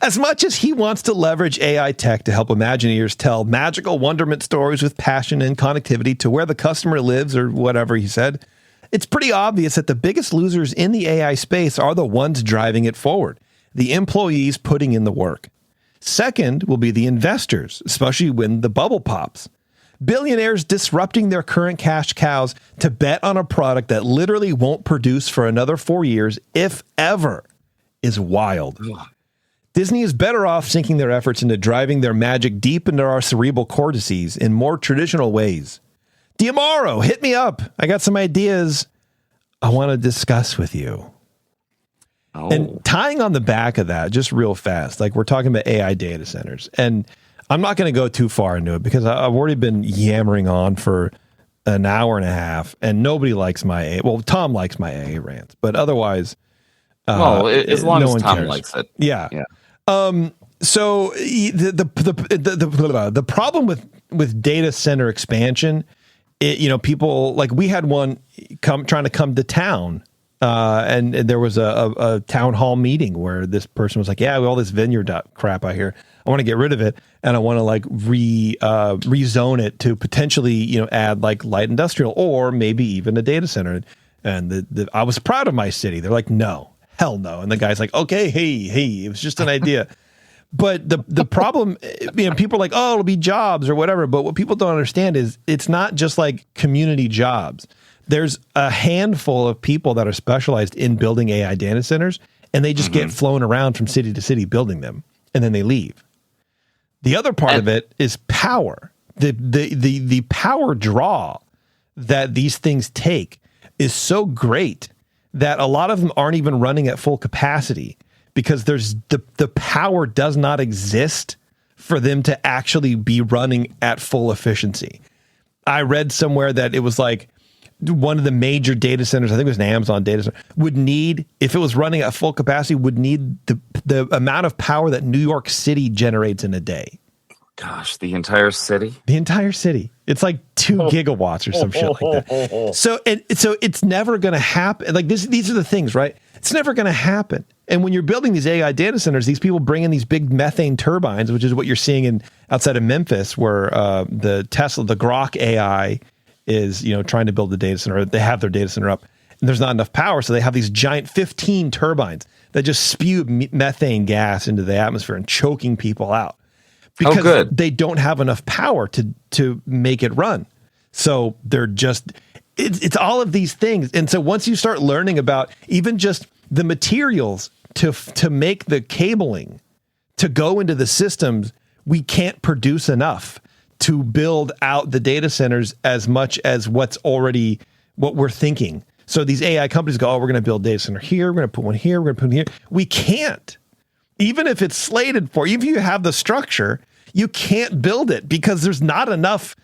As much as he wants to leverage AI tech to help Imagineers tell magical wonderment stories with passion and connectivity to where the customer lives or whatever he said, it's pretty obvious that the biggest losers in the AI space are the ones driving it forward, the employees putting in the work. Second will be the investors, especially when the bubble pops. Billionaires disrupting their current cash cows to bet on a product that literally won't produce for another 4 years, if ever, is wild. Disney is better off sinking their efforts into driving their magic deep into our cerebral cortices in more traditional ways. Diamaro, hit me up. I got some ideas I want to discuss with you. And tying on the back of that, just real fast, like we're talking about AI data centers. And I'm not going to go too far into it because I've already been yammering on for an hour and a half, and nobody likes my A. Well, Tom likes my A rants, but otherwise,
as long
no
as
one
Tom
cares.
likes it.
Yeah. So the problem with data center expansion, people like we had one trying to come to town, and there was a town hall meeting where this person was like, "Yeah, all this vineyard crap out here, I want to get rid of it, and I want to like rezone it to potentially add like light industrial or maybe even a data center." And I was proud of my city. They're like, "No, hell no." And the guy's like, "Okay, hey, it was just an idea." But the problem, people are like, "Oh, it'll be jobs or whatever." But what people don't understand is it's not just like community jobs. There's a handful of people that are specialized in building AI data centers, and they just get flown around from city to city building them, and then they leave. The other part of it is power. The power draw that these things take is so great that a lot of them aren't even running at full capacity because there's the power does not exist for them to actually be running at full efficiency. I read somewhere that it was like one of the major data centers, I think it was an Amazon data center, would need, if it was running at full capacity, would need the amount of power that New York City generates in a day.
Gosh, the entire city?
The entire city. It's like 2 gigawatts or some shit like that. So it's never going to happen. Like these are the things, right? It's never going to happen. And when you're building these AI data centers, these people bring in these big methane turbines, which is what you're seeing outside of Memphis, where the Grok AI is, trying to build the data center. They have their data center up, and there's not enough power, so they have these giant 15 turbines that just spew methane gas into the atmosphere and choking people out because they don't have enough power to make it run. So they're just it's all of these things. And so once you start learning about even just the materials to make the cabling to go into the systems, we can't produce enough to build out the data centers as much as what we're thinking. So these AI companies go, "Oh, we're going to build a data center here. We're going to put one here. We're going to put one here." We can't. Even if it's slated for, even if you have the structure, you can't build it because there's not enough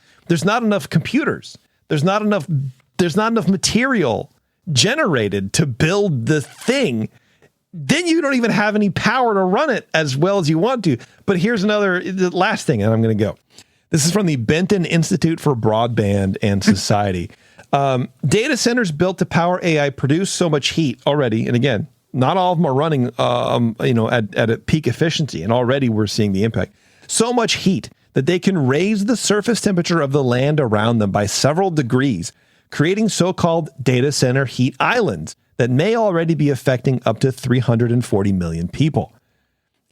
computers. There's not enough material generated to build the thing. Then you don't even have any power to run it as well as you want to. But here's the last thing, and I'm going to go. This is from the Benton Institute for Broadband and Society. Data centers built to power AI produce so much heat already. And again, not all of them are running, at a peak efficiency. And already we're seeing the impact. So much heat that they can raise the surface temperature of the land around them by several degrees, creating so-called data center heat islands that may already be affecting up to 340 million people.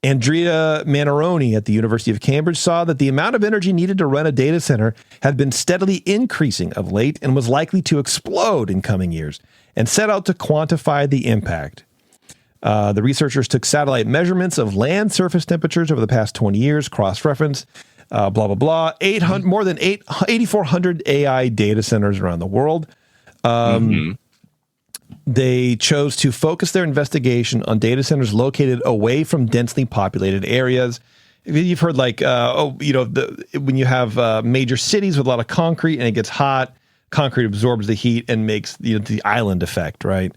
Andrea Manaroni at the University of Cambridge saw that the amount of energy needed to run a data center had been steadily increasing of late and was likely to explode in coming years, and set out to quantify the impact. The researchers took satellite measurements of land surface temperatures over the past 20 years, cross-reference, blah, blah, blah, more than 8,400 AI data centers around the world. They chose to focus their investigation on data centers located away from densely populated areas. You've heard when you have major cities with a lot of concrete and it gets hot, concrete absorbs the heat and makes the island effect, right?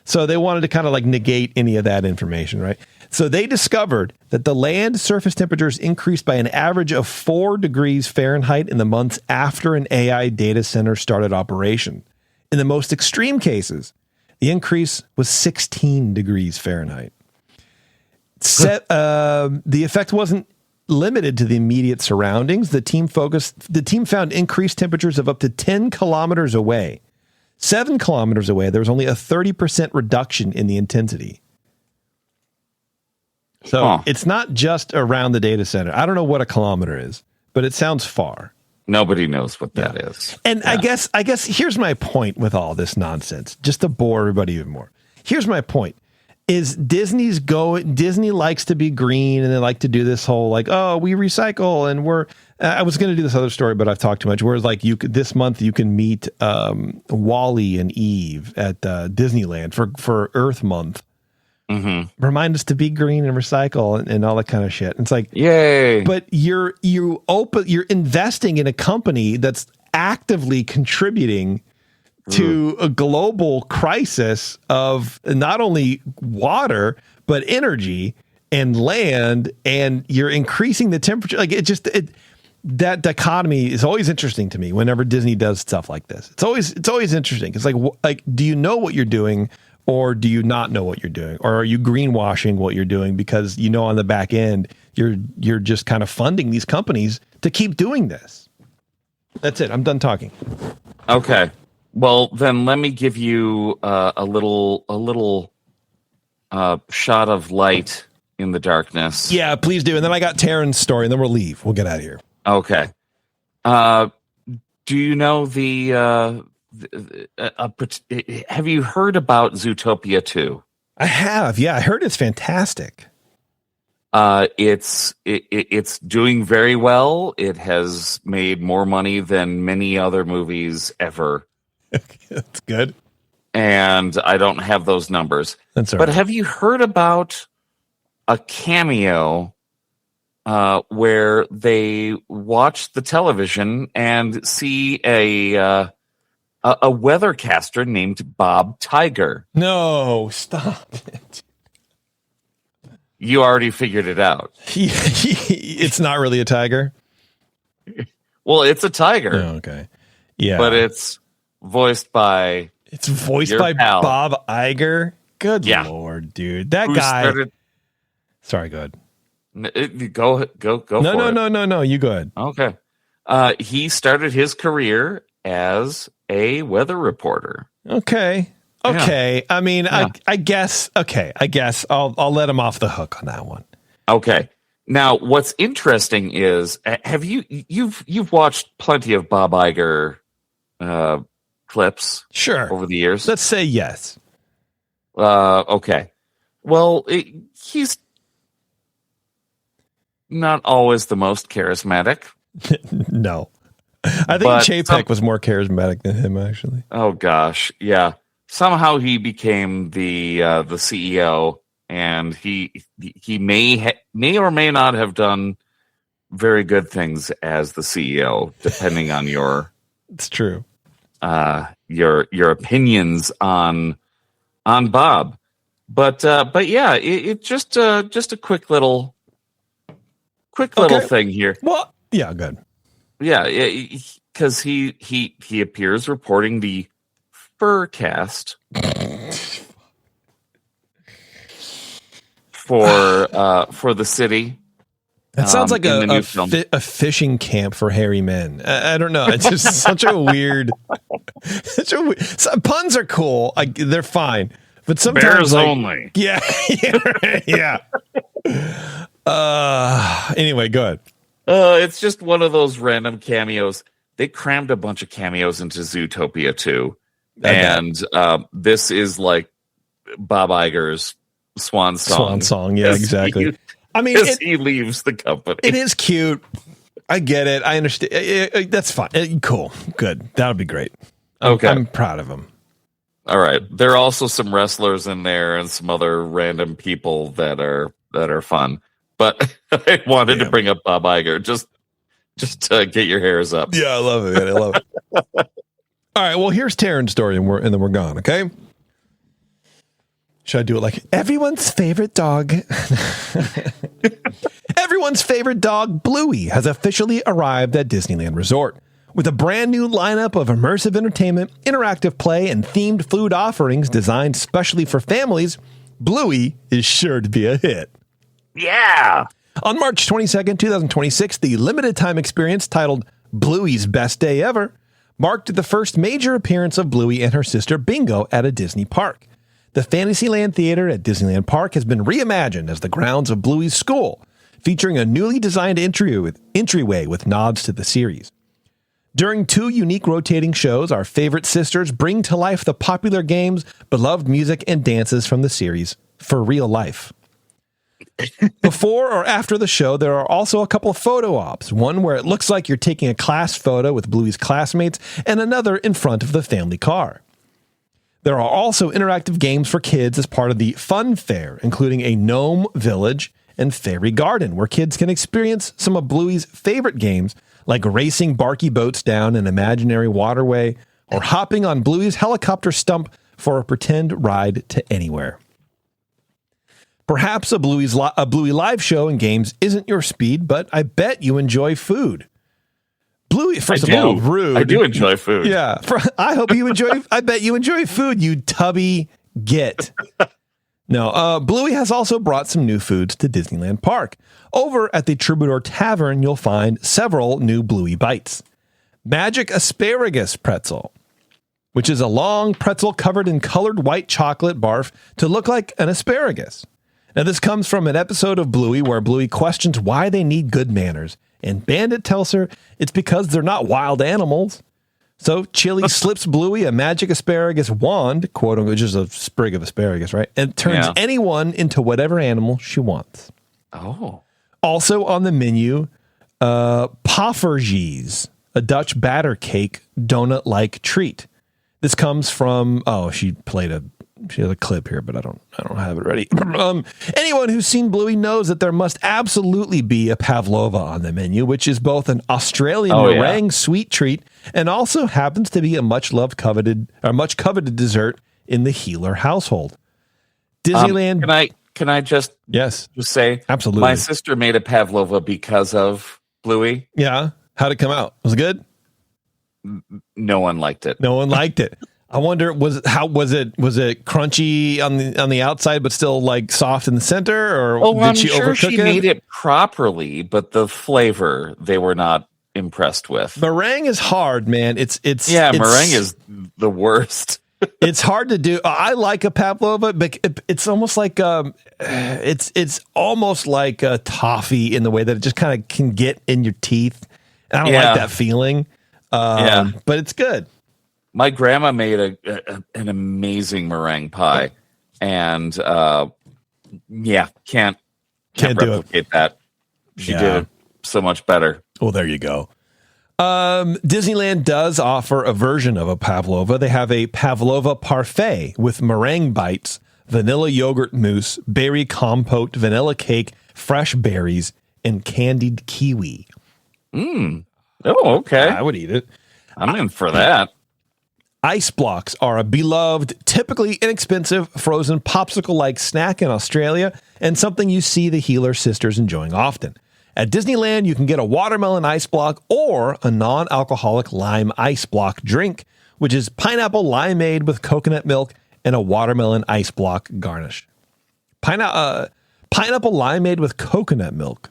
So they wanted to kind of like negate any of that information, right? So they discovered that the land surface temperatures increased by an average of 4 degrees Fahrenheit in the months after an AI data center started operation. In the most extreme cases, the increase was 16 degrees Fahrenheit. The effect wasn't limited to the immediate surroundings. The team found increased temperatures of up to 10 kilometers away. 7 kilometers away, there was only a 30% reduction in the intensity. So it's not just around the data center. I don't know what a kilometer is, but it sounds far.
Nobody knows what that is.
And I guess here's my point with all this nonsense, just to bore everybody even more. Here's my point. Is Disney likes to be green, and they like to do this whole like, oh, we recycle, and I was going to do this other story, but I've talked too much. Whereas like this month you can meet Wally and Eve at Disneyland for Earth Month. Remind us to be green and recycle and all that kind of shit. It's like,
yay!
But you're investing in a company that's actively contributing to a global crisis of not only water but energy and land, and you're increasing the temperature. Like that dichotomy is always interesting to me. Whenever Disney does stuff like this, it's always interesting. It's like, do you know what you're doing? Or do you not know what you're doing? Or are you greenwashing what you're doing because you know on the back end you're just kind of funding these companies to keep doing this? That's it. I'm done talking.
Okay. Well, then let me give you a little shot of light in the darkness.
Yeah, please do. And then I got Taryn's story, and then we'll leave. We'll get out of here.
Okay. Do you know have you heard about Zootopia 2?
I have. Yeah, I heard it's fantastic.
It's doing very well. It has made more money than many other movies ever.
That's good.
And I don't have those numbers.
That's all
but
right.
Have you heard about a cameo where they watch the television and see a weathercaster named Bob Tiger?
No, stop it.
You already figured it out.
It's not really a tiger.
Well, it's a tiger.
Oh, okay. Yeah.
But it's voiced by pal.
Bob Iger. Good Lord, dude. That guy. Sorry, go ahead.
Go for it.
No. You go ahead.
Okay. He started his career as a weather reporter.
Okay.
Yeah.
I mean, yeah. I guess I'll let him off the hook on that one.
Okay. Now, what's interesting is, have you've watched plenty of Bob Iger clips?
Sure.
Over the years?
Let's say yes.
Okay. Well, he's not always the most charismatic.
No. I think Chapek was more charismatic than him, actually.
Oh, gosh. Yeah. Somehow he became the CEO, and he may or may not have done very good things as the CEO, depending on your
it's true
your opinions on Bob. But yeah, it just a quick little thing here.
Well, yeah, good.
Yeah, because he appears reporting the Furcast for the city.
That sounds like a fishing camp for hairy men. I don't know. It's just such a weird. Puns are cool. They're fine, but sometimes
bears only.
Yeah. Anyway, go ahead.
It's just one of those random cameos. They crammed a bunch of cameos into Zootopia 2. And this is like Bob Iger's swan song.
Yeah, exactly.
He leaves the company.
It is cute. I get it. I understand. That's fine. Cool. Good. That'll be great.
Okay.
I'm proud of him.
All right. There are also some wrestlers in there and some other random people that are fun. But I wanted to bring up Bob Iger just to get your hairs up.
Yeah, I love it, man. I love it. All right, well, here's Taryn's story, and then we're gone, okay? Should I do it like everyone's favorite dog? Everyone's favorite dog, Bluey, has officially arrived at Disneyland Resort. With a brand new lineup of immersive entertainment, interactive play, and themed food offerings designed specially for families, Bluey is sure to be a hit.
Yeah!
On March 22nd, 2026, the limited time experience titled Bluey's Best Day Ever marked the first major appearance of Bluey and her sister Bingo at a Disney park. The Fantasyland Theater at Disneyland Park has been reimagined as the grounds of Bluey's school, featuring a newly designed entryway with nods to the series. During 2 unique rotating shows, our favorite sisters bring to life the popular games, beloved music, and dances from the series for real life. Before or after the show, there are also a couple of photo ops, one where it looks like you're taking a class photo with Bluey's classmates, and another in front of the family car. There are also interactive games for kids as part of the Fun Fair, including a gnome village and fairy garden, where kids can experience some of Bluey's favorite games, like racing barky boats down an imaginary waterway or hopping on Bluey's helicopter stump for a pretend ride to anywhere. Perhaps a Bluey live show and games isn't your speed, but I bet you enjoy food. Bluey, first of all, rude.
I do enjoy food.
Yeah. I hope you enjoy. I bet you enjoy food, you tubby git. No, Bluey has also brought some new foods to Disneyland Park. Over at the Troubadour Tavern, you'll find several new Bluey bites. Magic Asparagus Pretzel, which is a long pretzel covered in colored white chocolate barf to look like an asparagus. Now, this comes from an episode of Bluey where Bluey questions why they need good manners, and Bandit tells her it's because they're not wild animals. So Chili slips Bluey a magic asparagus wand, quote unquote, which is a sprig of asparagus, right? And turns anyone into whatever animal she wants.
Oh.
Also on the menu, poffertjes, a Dutch batter cake donut-like treat. This comes from, she has a clip here, but I don't have it ready. Anyone who's seen Bluey knows that there must absolutely be a pavlova on the menu, which is both an Australian meringue sweet treat and also happens to be a much coveted dessert in the Healer household. Disneyland.
Can I just say,
absolutely.
My sister made a pavlova because of Bluey.
Yeah. How'd it come out? Was it good?
No one liked it.
No one liked it. I wonder, was it crunchy on the outside, but still like soft in the center, or did she overcook
she made it properly, but the flavor they were not impressed with.
Meringue is hard, man.
Meringue is the worst.
It's hard to do. I like a pavlova, but it's almost like it's almost like a toffee in the way that it just kind of can get in your teeth. And I don't like that feeling. But it's good.
My grandma made an amazing meringue pie, and can't replicate that. She did it so much better.
Well, there you go. Disneyland does offer a version of a pavlova. They have a pavlova parfait with meringue bites, vanilla yogurt mousse, berry compote, vanilla cake, fresh berries, and candied kiwi.
Oh, okay.
I would eat it.
I'm in for that.
Ice blocks are a beloved, typically inexpensive, frozen popsicle-like snack in Australia and something you see the Healer sisters enjoying often. At Disneyland, you can get a watermelon ice block or a non-alcoholic lime ice block drink, which is pineapple limeade with coconut milk and a watermelon ice block garnish. Pineapple limeade with coconut milk.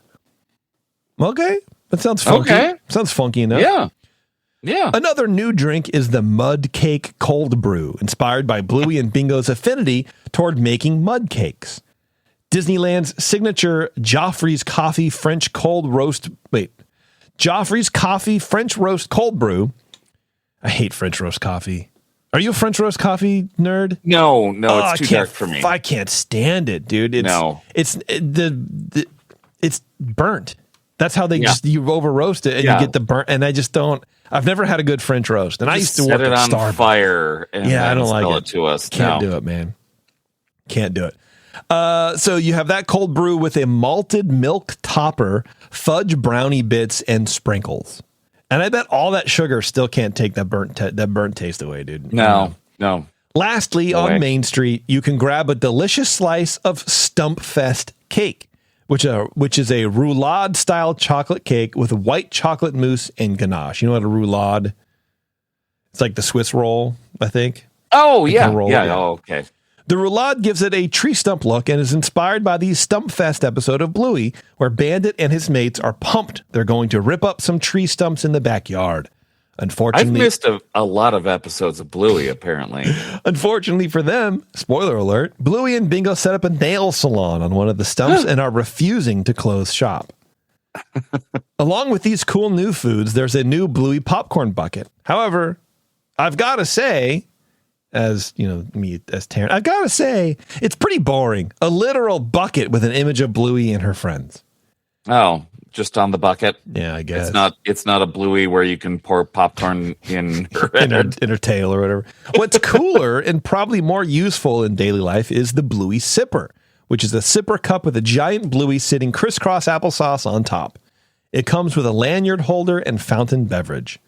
Okay, that sounds funky.
Okay.
Sounds funky enough.
Yeah.
Another new drink is the Mud Cake Cold Brew, inspired by Bluey and Bingo's affinity toward making mud cakes. Disneyland's signature Joffrey's Coffee French Roast Cold Brew. I hate French roast coffee. Are you a French roast coffee nerd?
No, it's too dark for me.
I can't stand it, dude. It's burnt. That's how you over roast it and you get the burnt. And I just don't. I've never had a good French roast. And I used to work at Starbucks.
Set it on fire and
I don't like
it to us.
Can't do it, man. Can't do it. So you have that cold brew with a malted milk topper, fudge brownie bits, and sprinkles. And I bet all that sugar still can't take that burnt taste away, dude.
No.
Lastly, on Main Street, you can grab a delicious slice of Stump Fest cake, which is a roulade-style chocolate cake with white chocolate mousse and ganache. You know what a roulade? It's like the Swiss roll, I think.
Oh, yeah. Oh, okay.
The roulade gives it a tree stump look and is inspired by the Stump Fest episode of Bluey, where Bandit and his mates are pumped they're going to rip up some tree stumps in the backyard. Unfortunately,
I've missed a lot of episodes of Bluey, apparently.
Unfortunately for them, spoiler alert, Bluey and Bingo set up a nail salon on one of the stumps and are refusing to close shop. Along with these cool new foods, there's a new Bluey popcorn bucket. However, I've got to say, as Taryn, I've got to say, it's pretty boring. A literal bucket with an image of Bluey and her friends.
Oh, just on the bucket.
Yeah, I guess
it's not a Bluey where you can pour popcorn in her
in her tail or whatever. What's cooler and probably more useful in daily life is the Bluey Sipper, which is a sipper cup with a giant Bluey sitting crisscross applesauce on top. It comes with a lanyard holder and fountain beverage.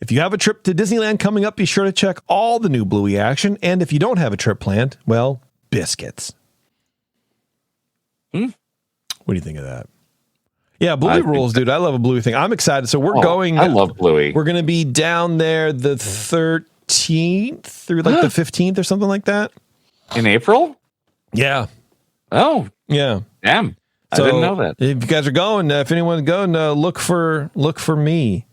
If you have a trip to Disneyland coming up, be sure to check all the new Bluey action. And if you don't have a trip planned, well, biscuits. What do you think of that? Yeah, Bluey rules, dude. I love a Bluey thing. I'm excited. So we're going.
I love Bluey.
We're going to be down there the 13th through like the 15th or something like that.
In April?
Yeah.
Oh.
Yeah.
Damn.
So
I didn't know that.
If you guys are going, if anyone's going, look for me,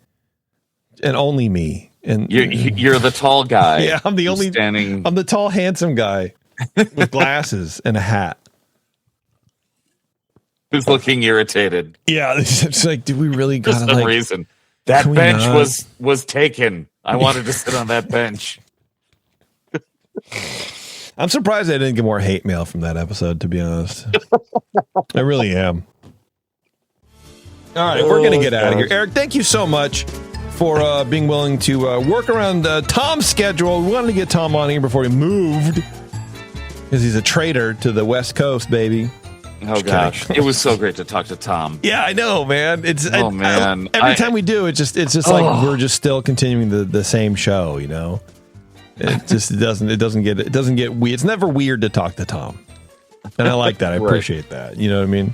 and only me. And
you're the tall guy.
Yeah, I'm the only
standing.
I'm the tall, handsome guy with glasses and a hat.
Who's looking irritated?
Yeah, it's like, do we really got
for some reason? That bench was taken. I wanted to sit on that bench.
I'm surprised I didn't get more hate mail from that episode, to be honest. I really am. All right, we're going to get out of here. Eric, thank you so much for being willing to work around Tom's schedule. We wanted to get Tom on here before he moved because he's a traitor to the West Coast, baby.
Oh, gosh. It was so great to talk to Tom.
Yeah, I know, man.
Man.
Every time we do, it's just like we're just still continuing the same show, you know? It just doesn't get weird. It's never weird to talk to Tom. And I like that. I appreciate that. You know what I mean?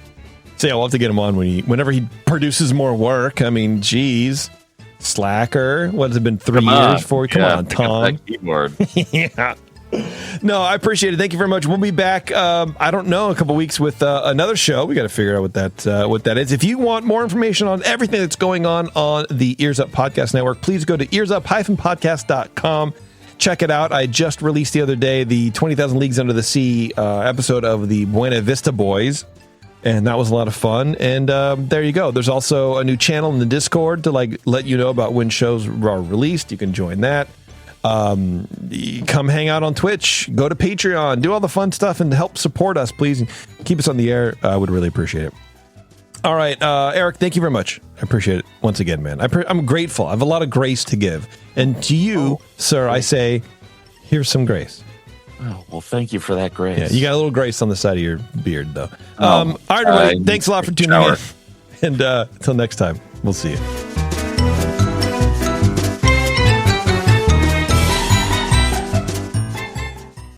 So yeah, we'll have to get him on whenever he produces more work. I mean, geez. Slacker. What has it been 3 years for? Come on, Tom.
Keyboard.
Yeah. No, I appreciate it. Thank you very much. We'll be back, I don't know, a couple weeks with another show. We got to figure out what that is. If you want more information on everything that's going on the EarzUp Podcast Network, please go to earsup-podcast.com. Check it out. I just released the other day the 20,000 Leagues Under the Sea episode of the Buena Vista Boys, and that was a lot of fun. And there you go. There's also a new channel in the Discord to let you know about when shows are released. You can join that. Come hang out on Twitch, go to Patreon, do all the fun stuff, and help support us, please, and keep us on the air. I would really appreciate it. All right, Eric, thank you very much. I appreciate it once again, man. I'm grateful. I have a lot of grace to give, and to you, sir, I say, here's some grace.
Oh, well, thank you for that grace.
Yeah, you got a little grace on the side of your beard, though. All right, everybody, thanks a lot for tuning in, and until next time, we'll see you.